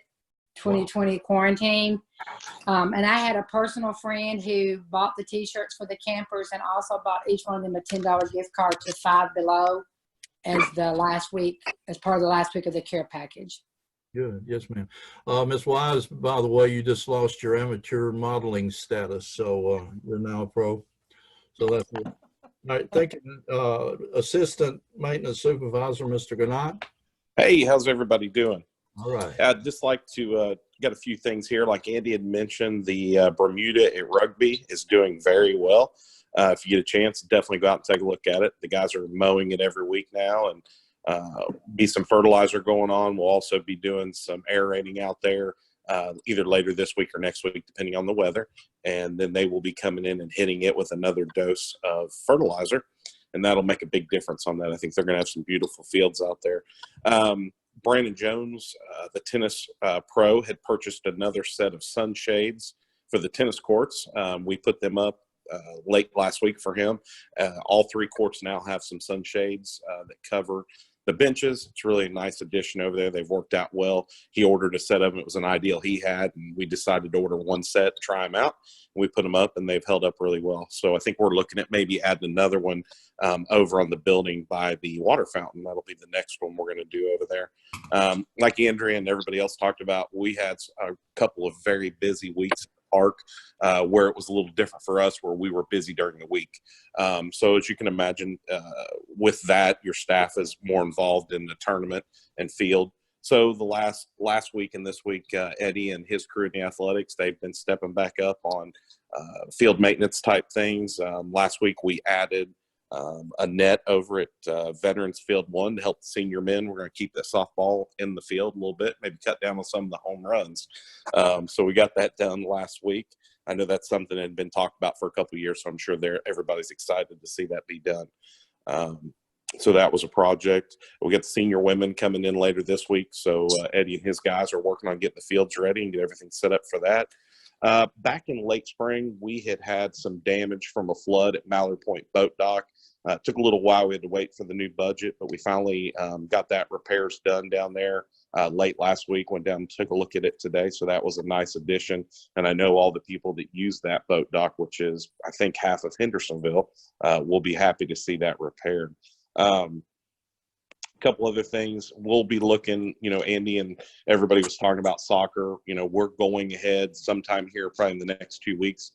2020 quarantine. And I had a personal friend who bought the t-shirts for the campers and also bought each one of them a $10 gift card to Five Below as the last week, as part of the last week of the care package. Good. Yes, ma'am. Ms. Wise, by the way, you just lost your amateur modeling status, so you're now a pro. So that's it. All right, thank you. Assistant Maintenance Supervisor, Mr. Gannett. Hey, how's everybody doing? All right. I'd just like to got a few things here. Like Andy had mentioned, the Bermuda at Rugby is doing very well. If you get a chance, definitely go out and take a look at it. The guys are mowing it every week now, and be some fertilizer going on. We'll also be doing some aerating out there either later this week or next week, depending on the weather. And then they will be coming in and hitting it with another dose of fertilizer, and that'll make a big difference on that. I think they're going to have some beautiful fields out there. Brandon Jones, the tennis pro, had purchased another set of sunshades for the tennis courts. We put them up late last week for him. All 3 courts now have some sunshades that cover the benches. It's really a nice addition over there. They've worked out well. He ordered a set of them. It was an ideal he had, and we decided to order 1 set to try them out. We put them up, and they've held up really well. So I think we're looking at maybe adding another one over on the building by the water fountain. That'll be the next one we're going to do over there. Like Andrea and everybody else talked about, we had a couple of very busy weeks at the park where it was a little different for us, where we were busy during the week. So as you can imagine, with that, your staff is more involved in the tournament and field. So the last week and this week, Eddie and his crew in the athletics, they've been stepping back up on field maintenance type things. Last week we added a net over at Veterans Field 1 to help the senior men. We're going to keep that softball in the field a little bit, maybe cut down on some of the home runs. So we got that done last week. I know that's something that had been talked about for a couple of years, so I'm sure everybody's excited to see that be done. So that was a project. We got the senior women coming in later this week, so Eddie and his guys are working on getting the fields ready and get everything set up for that. Back in late spring, we had some damage from a flood at Mallard Point Boat Dock. It took a little while. We had to wait for the new budget, but we finally got that repairs done down there late last week. Went down and took a look at it today, so that was a nice addition. And I know all the people that use that boat dock, which is, I think, half of Hendersonville, will be happy to see that repaired. A couple other things we'll be looking, Andy and everybody was talking about soccer. We're going ahead sometime here, probably in the next 2 weeks.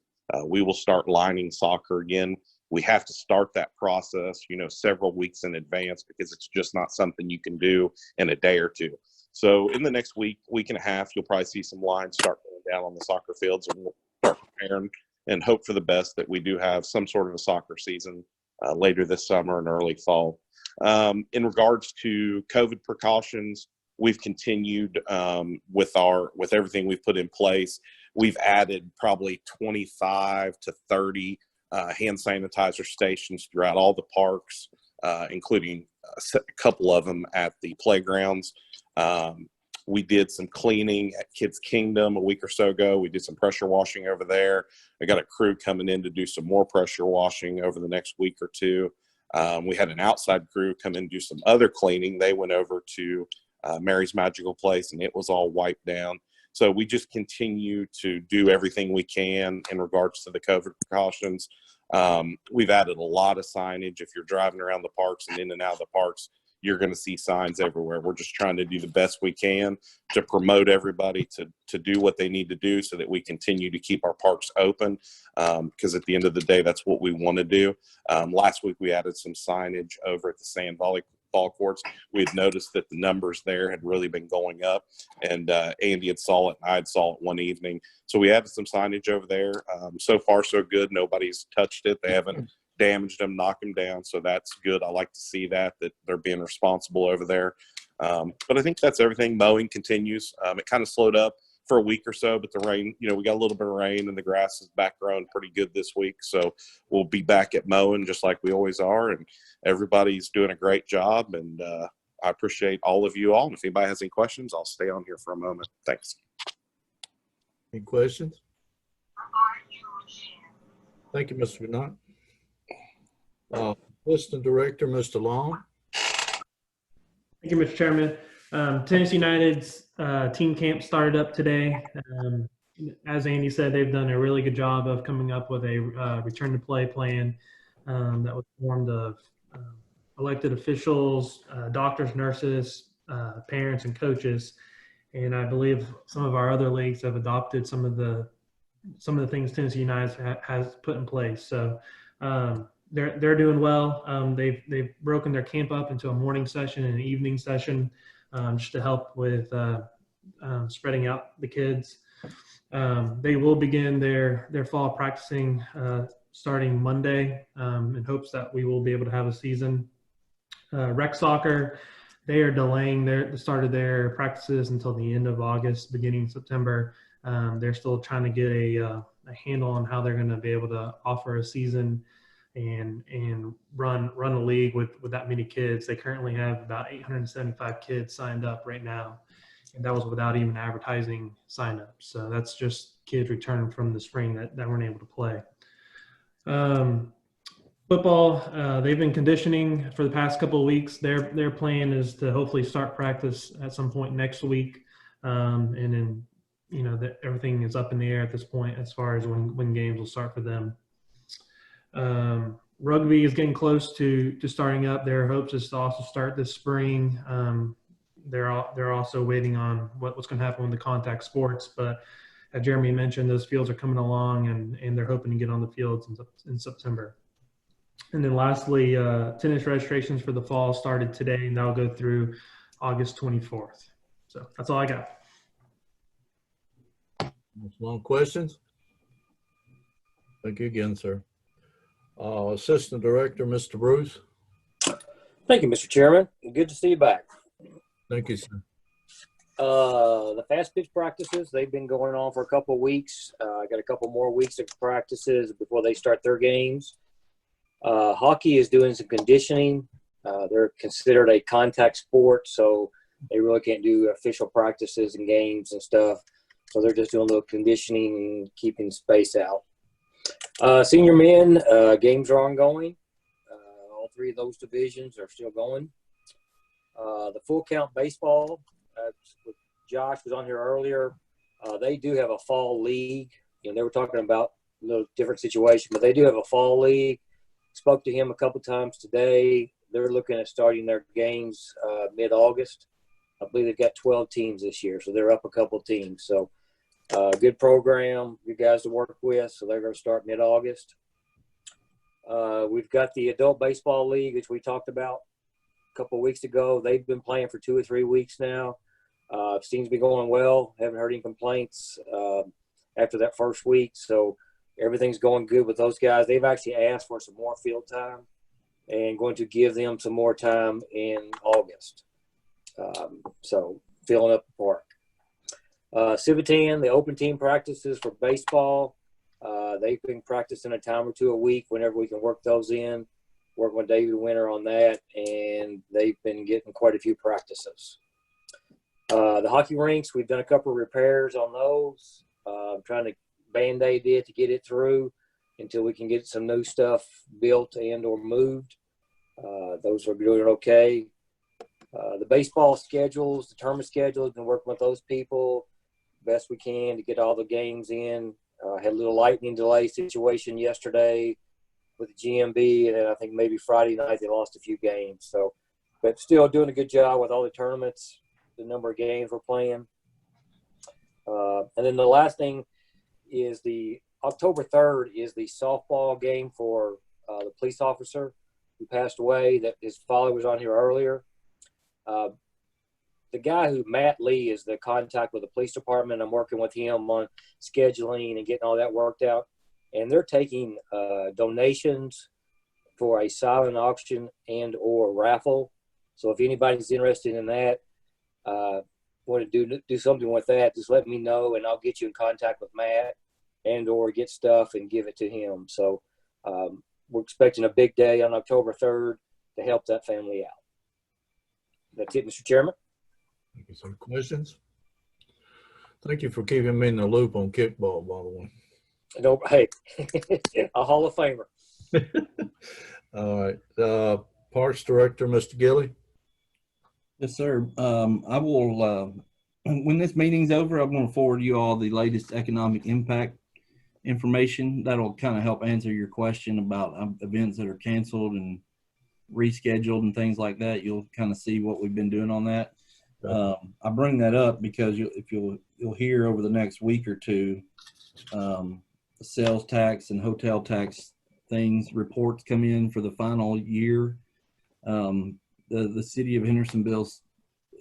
We will start lining soccer again. We have to start that process, several weeks in advance, because it's just not something you can do in a day or two. So in the next week and a half, you'll probably see some lines start going down on the soccer fields, and we'll start preparing and hope for the best that we do have some sort of a soccer season later this summer and early fall. In regards to COVID precautions, we've continued with everything we've put in place. We've added probably 25 to 30 hand sanitizer stations throughout all the parks, including a couple of them at the playgrounds. We did some cleaning at Kids Kingdom a week or so ago. We did some pressure washing over there. I got a crew coming in to do some more pressure washing over the next week or two. We had an outside crew come in and do some other cleaning. They went over to Mary's Magical Place, and it was all wiped down. So we just continue to do everything we can in regards to the COVID precautions. We've added a lot of signage. If you're driving around the parks and in and out of the parks, you're going to see signs everywhere. We're just trying to do the best we can to promote everybody to do what they need to do so that we continue to keep our parks open, because at the end of the day, that's what we want to do. Last week, we added some signage over at the sand volleyball courts. We had noticed that the numbers there had really been going up, and Andy had saw it, and I had saw it one evening. So we added some signage over there. So far, so good. Nobody's touched it. They haven't damaged them, knocked them down. So that's good. I like to see that they're being responsible over there. But I think that's everything. Mowing continues. It kind of slowed up for a week or so, but the rain, we got a little bit of rain and the grass is back growing pretty good this week. So we'll be back at mowing just like we always are. And everybody's doing a great job. And I appreciate all of you all. And if anybody has any questions, I'll stay on here for a moment. Thanks. Any questions? Thank you, Mr. Gannett. Assistant Director, Mr. Long. Thank you, Mr. Chairman. Tennessee United's team camp started up today. As Andy said, they've done a really good job of coming up with a return to play plan that was formed of elected officials, doctors, nurses, parents, and coaches. And I believe some of our other leagues have adopted some of the things Tennessee United has put in place. So They're doing well. They've broken their camp up into a morning session and an evening session, just to help with spreading out the kids. They will begin their fall practicing starting Monday, in hopes that we will be able to have a season. Rec soccer, they are delaying the start of their practices until the end of August, beginning September. They're still trying to get a handle on how they're going to be able to offer a season and run a league with that many kids. They currently have about 875 kids signed up right now, and that was without even advertising signups. So that's just kids returning from the spring that weren't able to play. Football, they've been conditioning for the past couple of weeks. Their plan is to hopefully start practice at some point next week, and then everything is up in the air at this point as far as when games will start for them. Rugby is getting close to starting up. Their hopes is to also start this spring. They're also waiting on what's going to happen with the contact sports, but as Jeremy mentioned, those fields are coming along, and they're hoping to get on the fields in September. And then lastly, tennis registrations for the fall started today, and that'll go through August 24th. So that's all I got. Long questions? Thank you again, sir. Assistant Director, Mr. Bruce. Thank you, Mr. Chairman. Good to see you back. Thank you, sir. The fast pitch practices, they've been going on for a couple of weeks. I got a couple more weeks of practices before they start their games. Hockey is doing some conditioning. They're considered a contact sport, so they really can't do official practices and games and stuff. So they're just doing a little conditioning and keeping space out. Senior men, games are ongoing. All three of those divisions are still going. The full count baseball, Josh was on here earlier. They do have a fall league. They were talking about a little different situation, but they do have a fall league. Spoke to him a couple times today. They're looking at starting their games mid-August. I believe they've got 12 teams this year, so they're up a couple teams. So good program, good guys to work with. So they're going to start mid-August. We've got the adult baseball league, which we talked about a couple of weeks ago. They've been playing for 2 or 3 weeks now. Seems to be going well. Haven't heard any complaints after that first week. So everything's going good with those guys. They've actually asked for some more field time and going to give them some more time in August. So filling up the park. Civitan, the open team practices for baseball. They've been practicing a time or two a week whenever we can work those in. Working with David Winter on that, and they've been getting quite a few practices. The hockey rinks, we've done a couple of repairs on those. Trying to Band-Aid it to get it through until we can get some new stuff built and or moved. Those are doing okay. The baseball schedules, the tournament schedules, been working with those people best we can to get all the games in. Had a little lightning delay situation yesterday with the GMB, and then I think maybe Friday night they lost a few games. So, but still doing a good job with all the tournaments, the number of games we're playing. And then the last thing is the October 3rd is the softball game for the police officer who passed away. That his father was on here earlier. The guy who, Matt Lee, is the contact with the police department. I'm working with him on scheduling and getting all that worked out. And they're taking donations for a silent auction and or raffle. So if anybody's interested in that, want to do something with that, just let me know and I'll get you in contact with Matt and or get stuff and give it to him. So we're expecting a big day on October 3rd to help that family out. That's it, Mr. Chairman. Thank you. Some questions? Thank you for keeping me in the loop on kickball, by the way. No, hey, a Hall of Famer. All right. Parks Director, Mr. Gilly. Yes, sir. I will, when this meeting's over, I'm going to forward you all the latest economic impact information. That'll kind of help answer your question about events that are canceled and rescheduled and things like that. You'll kind of see what we've been doing on that. I bring that up because you'll hear over the next week or two, the sales tax and hotel tax reports come in for the final year. The city of Hendersonville,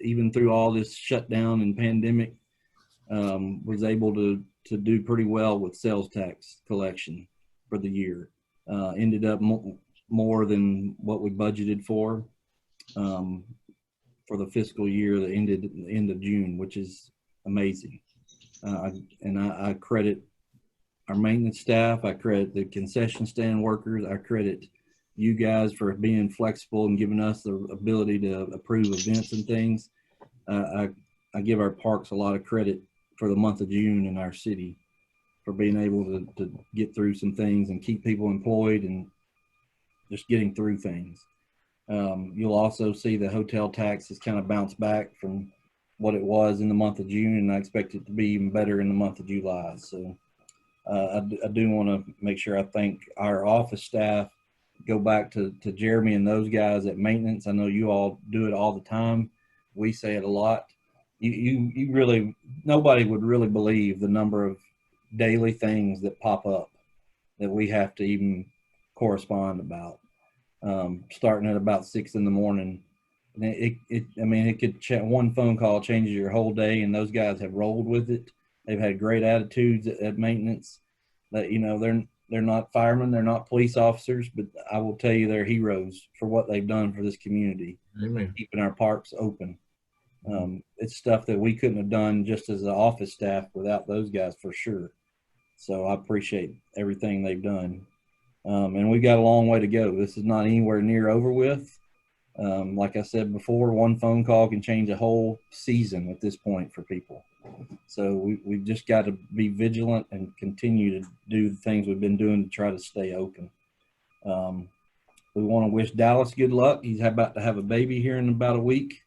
even through all this shutdown and pandemic, was able to do pretty well with sales tax collection for the year. Ended up more than what we budgeted for the fiscal year that ended at the end of June, which is amazing. I credit our maintenance staff. I credit the concession stand workers. I credit you guys for being flexible and giving us the ability to approve events and things. I give our parks a lot of credit for the month of June in our city for being able to get through some things and keep people employed and just getting through things. You'll also see the hotel tax has kind of bounced back from what it was in the month of June, and I expect it to be even better in the month of July. So I do want to make sure I thank our office staff, go back to Jeremy and those guys at maintenance. I know you all do it all the time. We say it a lot. You really, nobody would really believe the number of daily things that pop up that we have to even correspond about. Starting at about 6 in the morning. And it could one phone call changes your whole day, and those guys have rolled with it. They've had great attitudes at maintenance. That, you know, they're not firemen, they're not police officers, but I will tell you they're heroes for what they've done for this community. Amen. Keeping our parks open. It's stuff that we couldn't have done just as an office staff without those guys for sure. So I appreciate everything they've done. And we got a long way to go. This is not anywhere near over with. Like I said before, one phone call can change a whole season at this point for people. So we've just got to be vigilant and continue to do the things we've been doing to try to stay open. We want to wish Dallas good luck. He's about to have a baby here in about a week.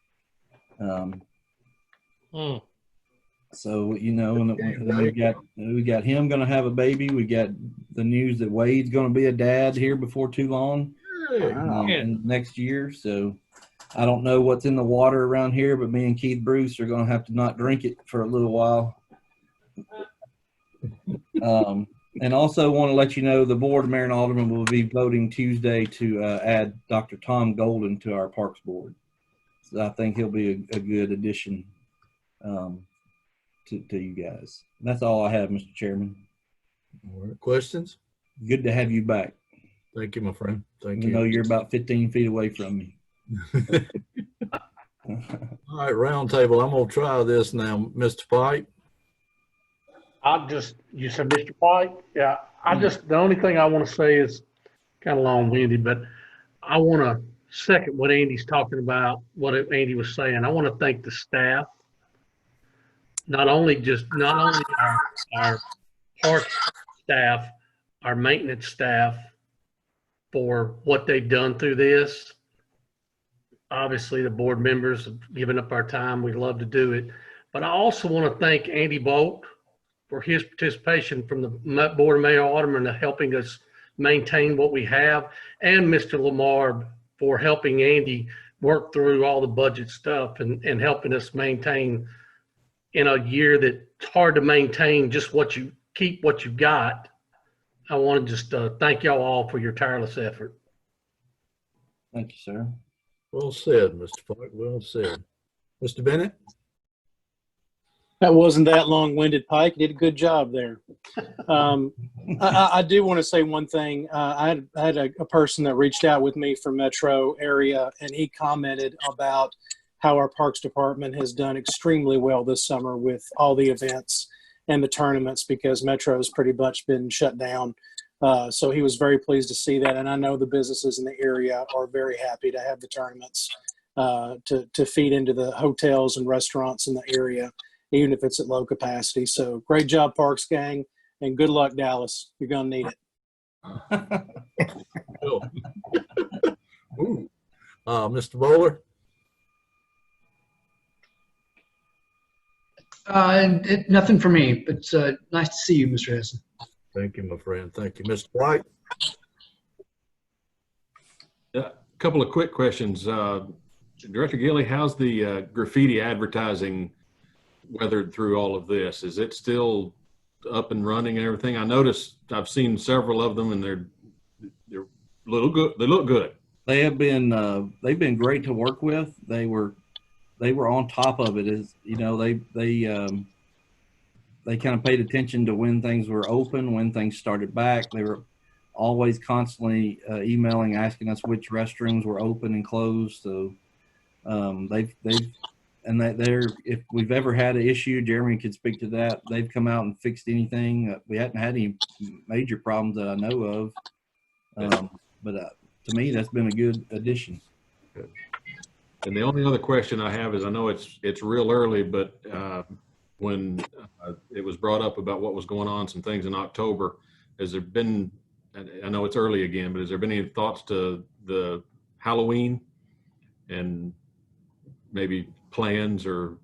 So, you know, and we got him going to have a baby. We got the news that Wade's going to be a dad here before too long, next year. So I don't know what's in the water around here, but me and Keith Bruce are going to have to not drink it for a little while. And also want to let you know the Board of Mayor and Aldermen will be voting Tuesday to add Dr. Tom Golden to our Parks Board. So I think he'll be a good addition to you guys. That's all I have, Mr. Chairman. All right. Questions? Good to have you back. Thank you, my friend. Thank you. you. I know you're about 15 feet away from me. All right, round table. I'm going to try this now. Mr. Pike? You said Mr. Pike? Yeah, the only thing I want to say is kind of long-winded, but I want to second what Andy's talking about, what Andy was saying. I want to thank the staff, not only our park staff, our maintenance staff, for what they've done through this. Obviously, the board members have given up our time. We love to do it. But I also want to thank Andy Bolt for his participation from the Board of Mayor Aldermen to helping us maintain what we have, and Mr. Lamar for helping Andy work through all the budget stuff and helping us maintain in a year that it's hard to maintain just what you keep what you got. I want to just thank y'all all for your tireless effort. Thank you, sir. Well said, Mr. Pike. Well said. Mr. Bennett? That wasn't that long-winded, Pike. You did a good job there. I do want to say one thing. I had a person that reached out with me from Metro area, and he commented about how our Parks Department has done extremely well this summer with all the events and the tournaments, because Metro has pretty much been shut down. So he was very pleased to see that. And I know the businesses in the area are very happy to have the tournaments to feed into the hotels and restaurants in the area, even if it's at low capacity. So great job, Parks gang, and good luck, Dallas. You're going to need it. Ooh. Mr. Bowler? Nothing for me, but nice to see you, Mr. Hesson. Thank you, my friend. Thank you. Mr. White? A couple of quick questions. Director Gilly, how's the graffiti advertising weathered through all of this? Is it still up and running and everything? I noticed I've seen several of them, and they're little good. They look good. They have been they've been great to work with. They were on top of it. As you know, they kind of paid attention to when things were open, when things started back. They were always constantly emailing, asking us which restrooms were open and closed. So they're if we've ever had an issue, Jeremy could speak to that. They've come out and fixed anything. We hadn't had any major problems that I know of. But to me, that's been a good addition. Good. And the only other question I have is, I know it's real early, but when it was brought up about what was going on, some things in October, has there been, I know it's early again, but has there been any thoughts to the Halloween and maybe plans, or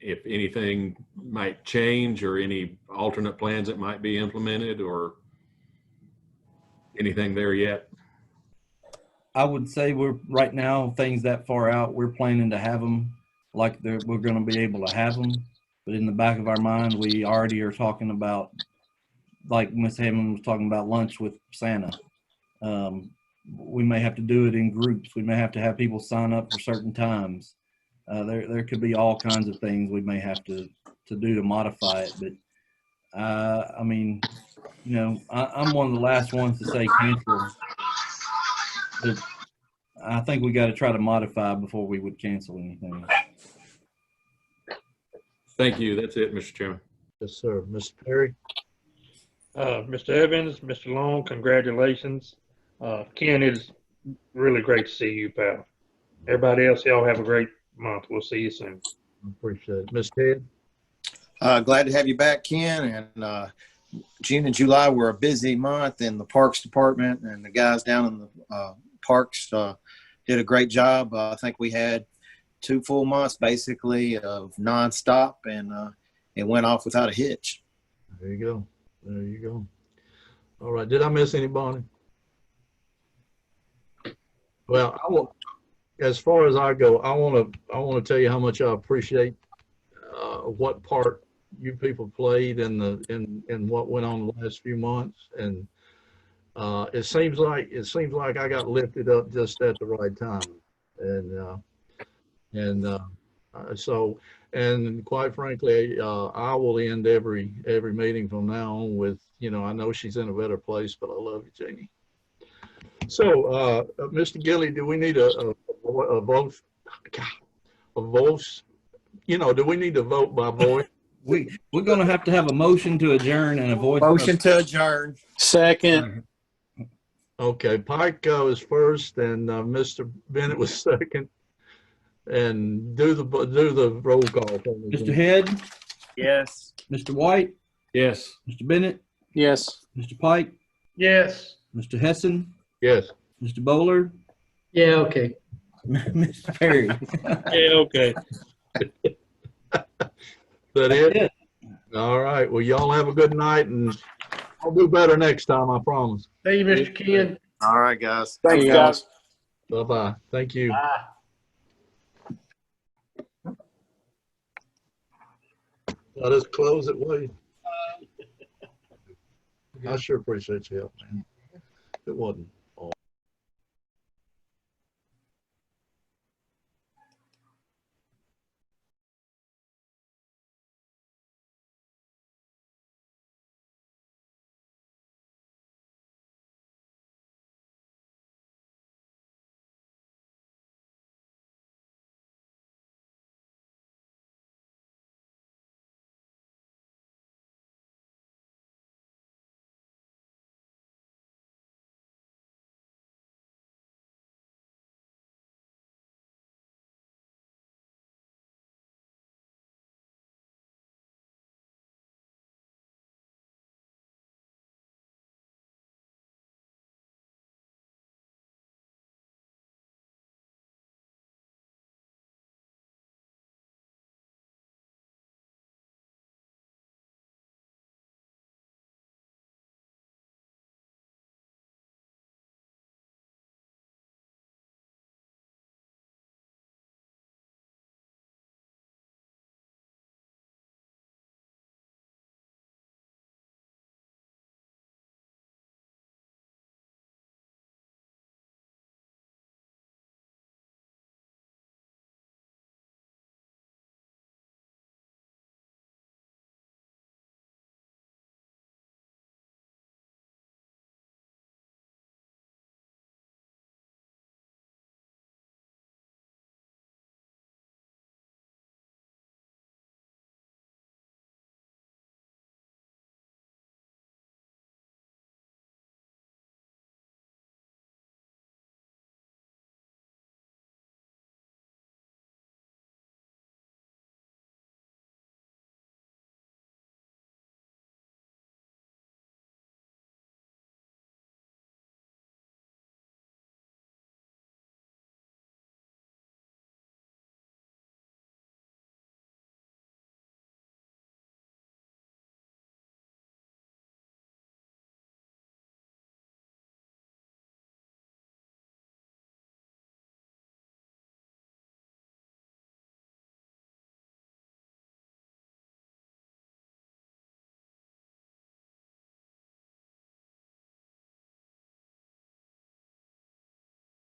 if anything might change, or any alternate plans that might be implemented, or anything there yet? I would say we're right now, things that far out, we're planning to have them like we're going to be able to have them. But in the back of our mind, we already are talking about, like Miss Hammond was talking about, lunch with Santa. We may have to do it in groups. We may have to have people sign up for certain times. There could be all kinds of things we may have to do to modify it. But I mean, you know, I'm one of the last ones to say cancel. But I think we got to try to modify before we would cancel anything. Thank you. That's it, Mr. Chairman. Yes, sir. Mr. Perry? Mr. Evans, Mr. Long, congratulations. Ken, it is really great to see you, pal. Everybody else, y'all have a great month. We'll see you soon. Appreciate it. Ms. Ted? Glad to have you back, Ken. And June and July were a busy month in the Parks Department, and the guys down in the parks did a great job. I think we had 2 full months basically of nonstop, and it went off without a hitch. There you go. There you go. All right. Did I miss anybody? Well, as far as I go, I want to tell you how much I appreciate what part you people played in what went on the last few months, and it seems like I got lifted up just at the right time, and quite frankly, I will end every meeting from now on with, you know, I know she's in a better place, but I love you, Janie. So, Mr. Gilly, do we need a vote? A vote? You know, do we need to vote by voice? We're going to have a motion to adjourn and a voice. Motion to adjourn. Second. Okay, Pike was first, and Mr. Bennett was second. And do the roll call. Mr. Head? Yes. Mr. White? Yes. Mr. Bennett? Yes. Mr. Pike? Yes. Mr. Hessen? Yes. Mr. Bowler? Yeah, okay. Mr. Perry? Yeah, okay. That it? All right. Well, y'all have a good night, and I'll do better next time, I promise. Thank you, Mr. Ken. All right, guys. Thanks, guys. Bye-bye. Thank you. Bye. Let us close it, will you? I sure appreciate your help, man. It wasn't.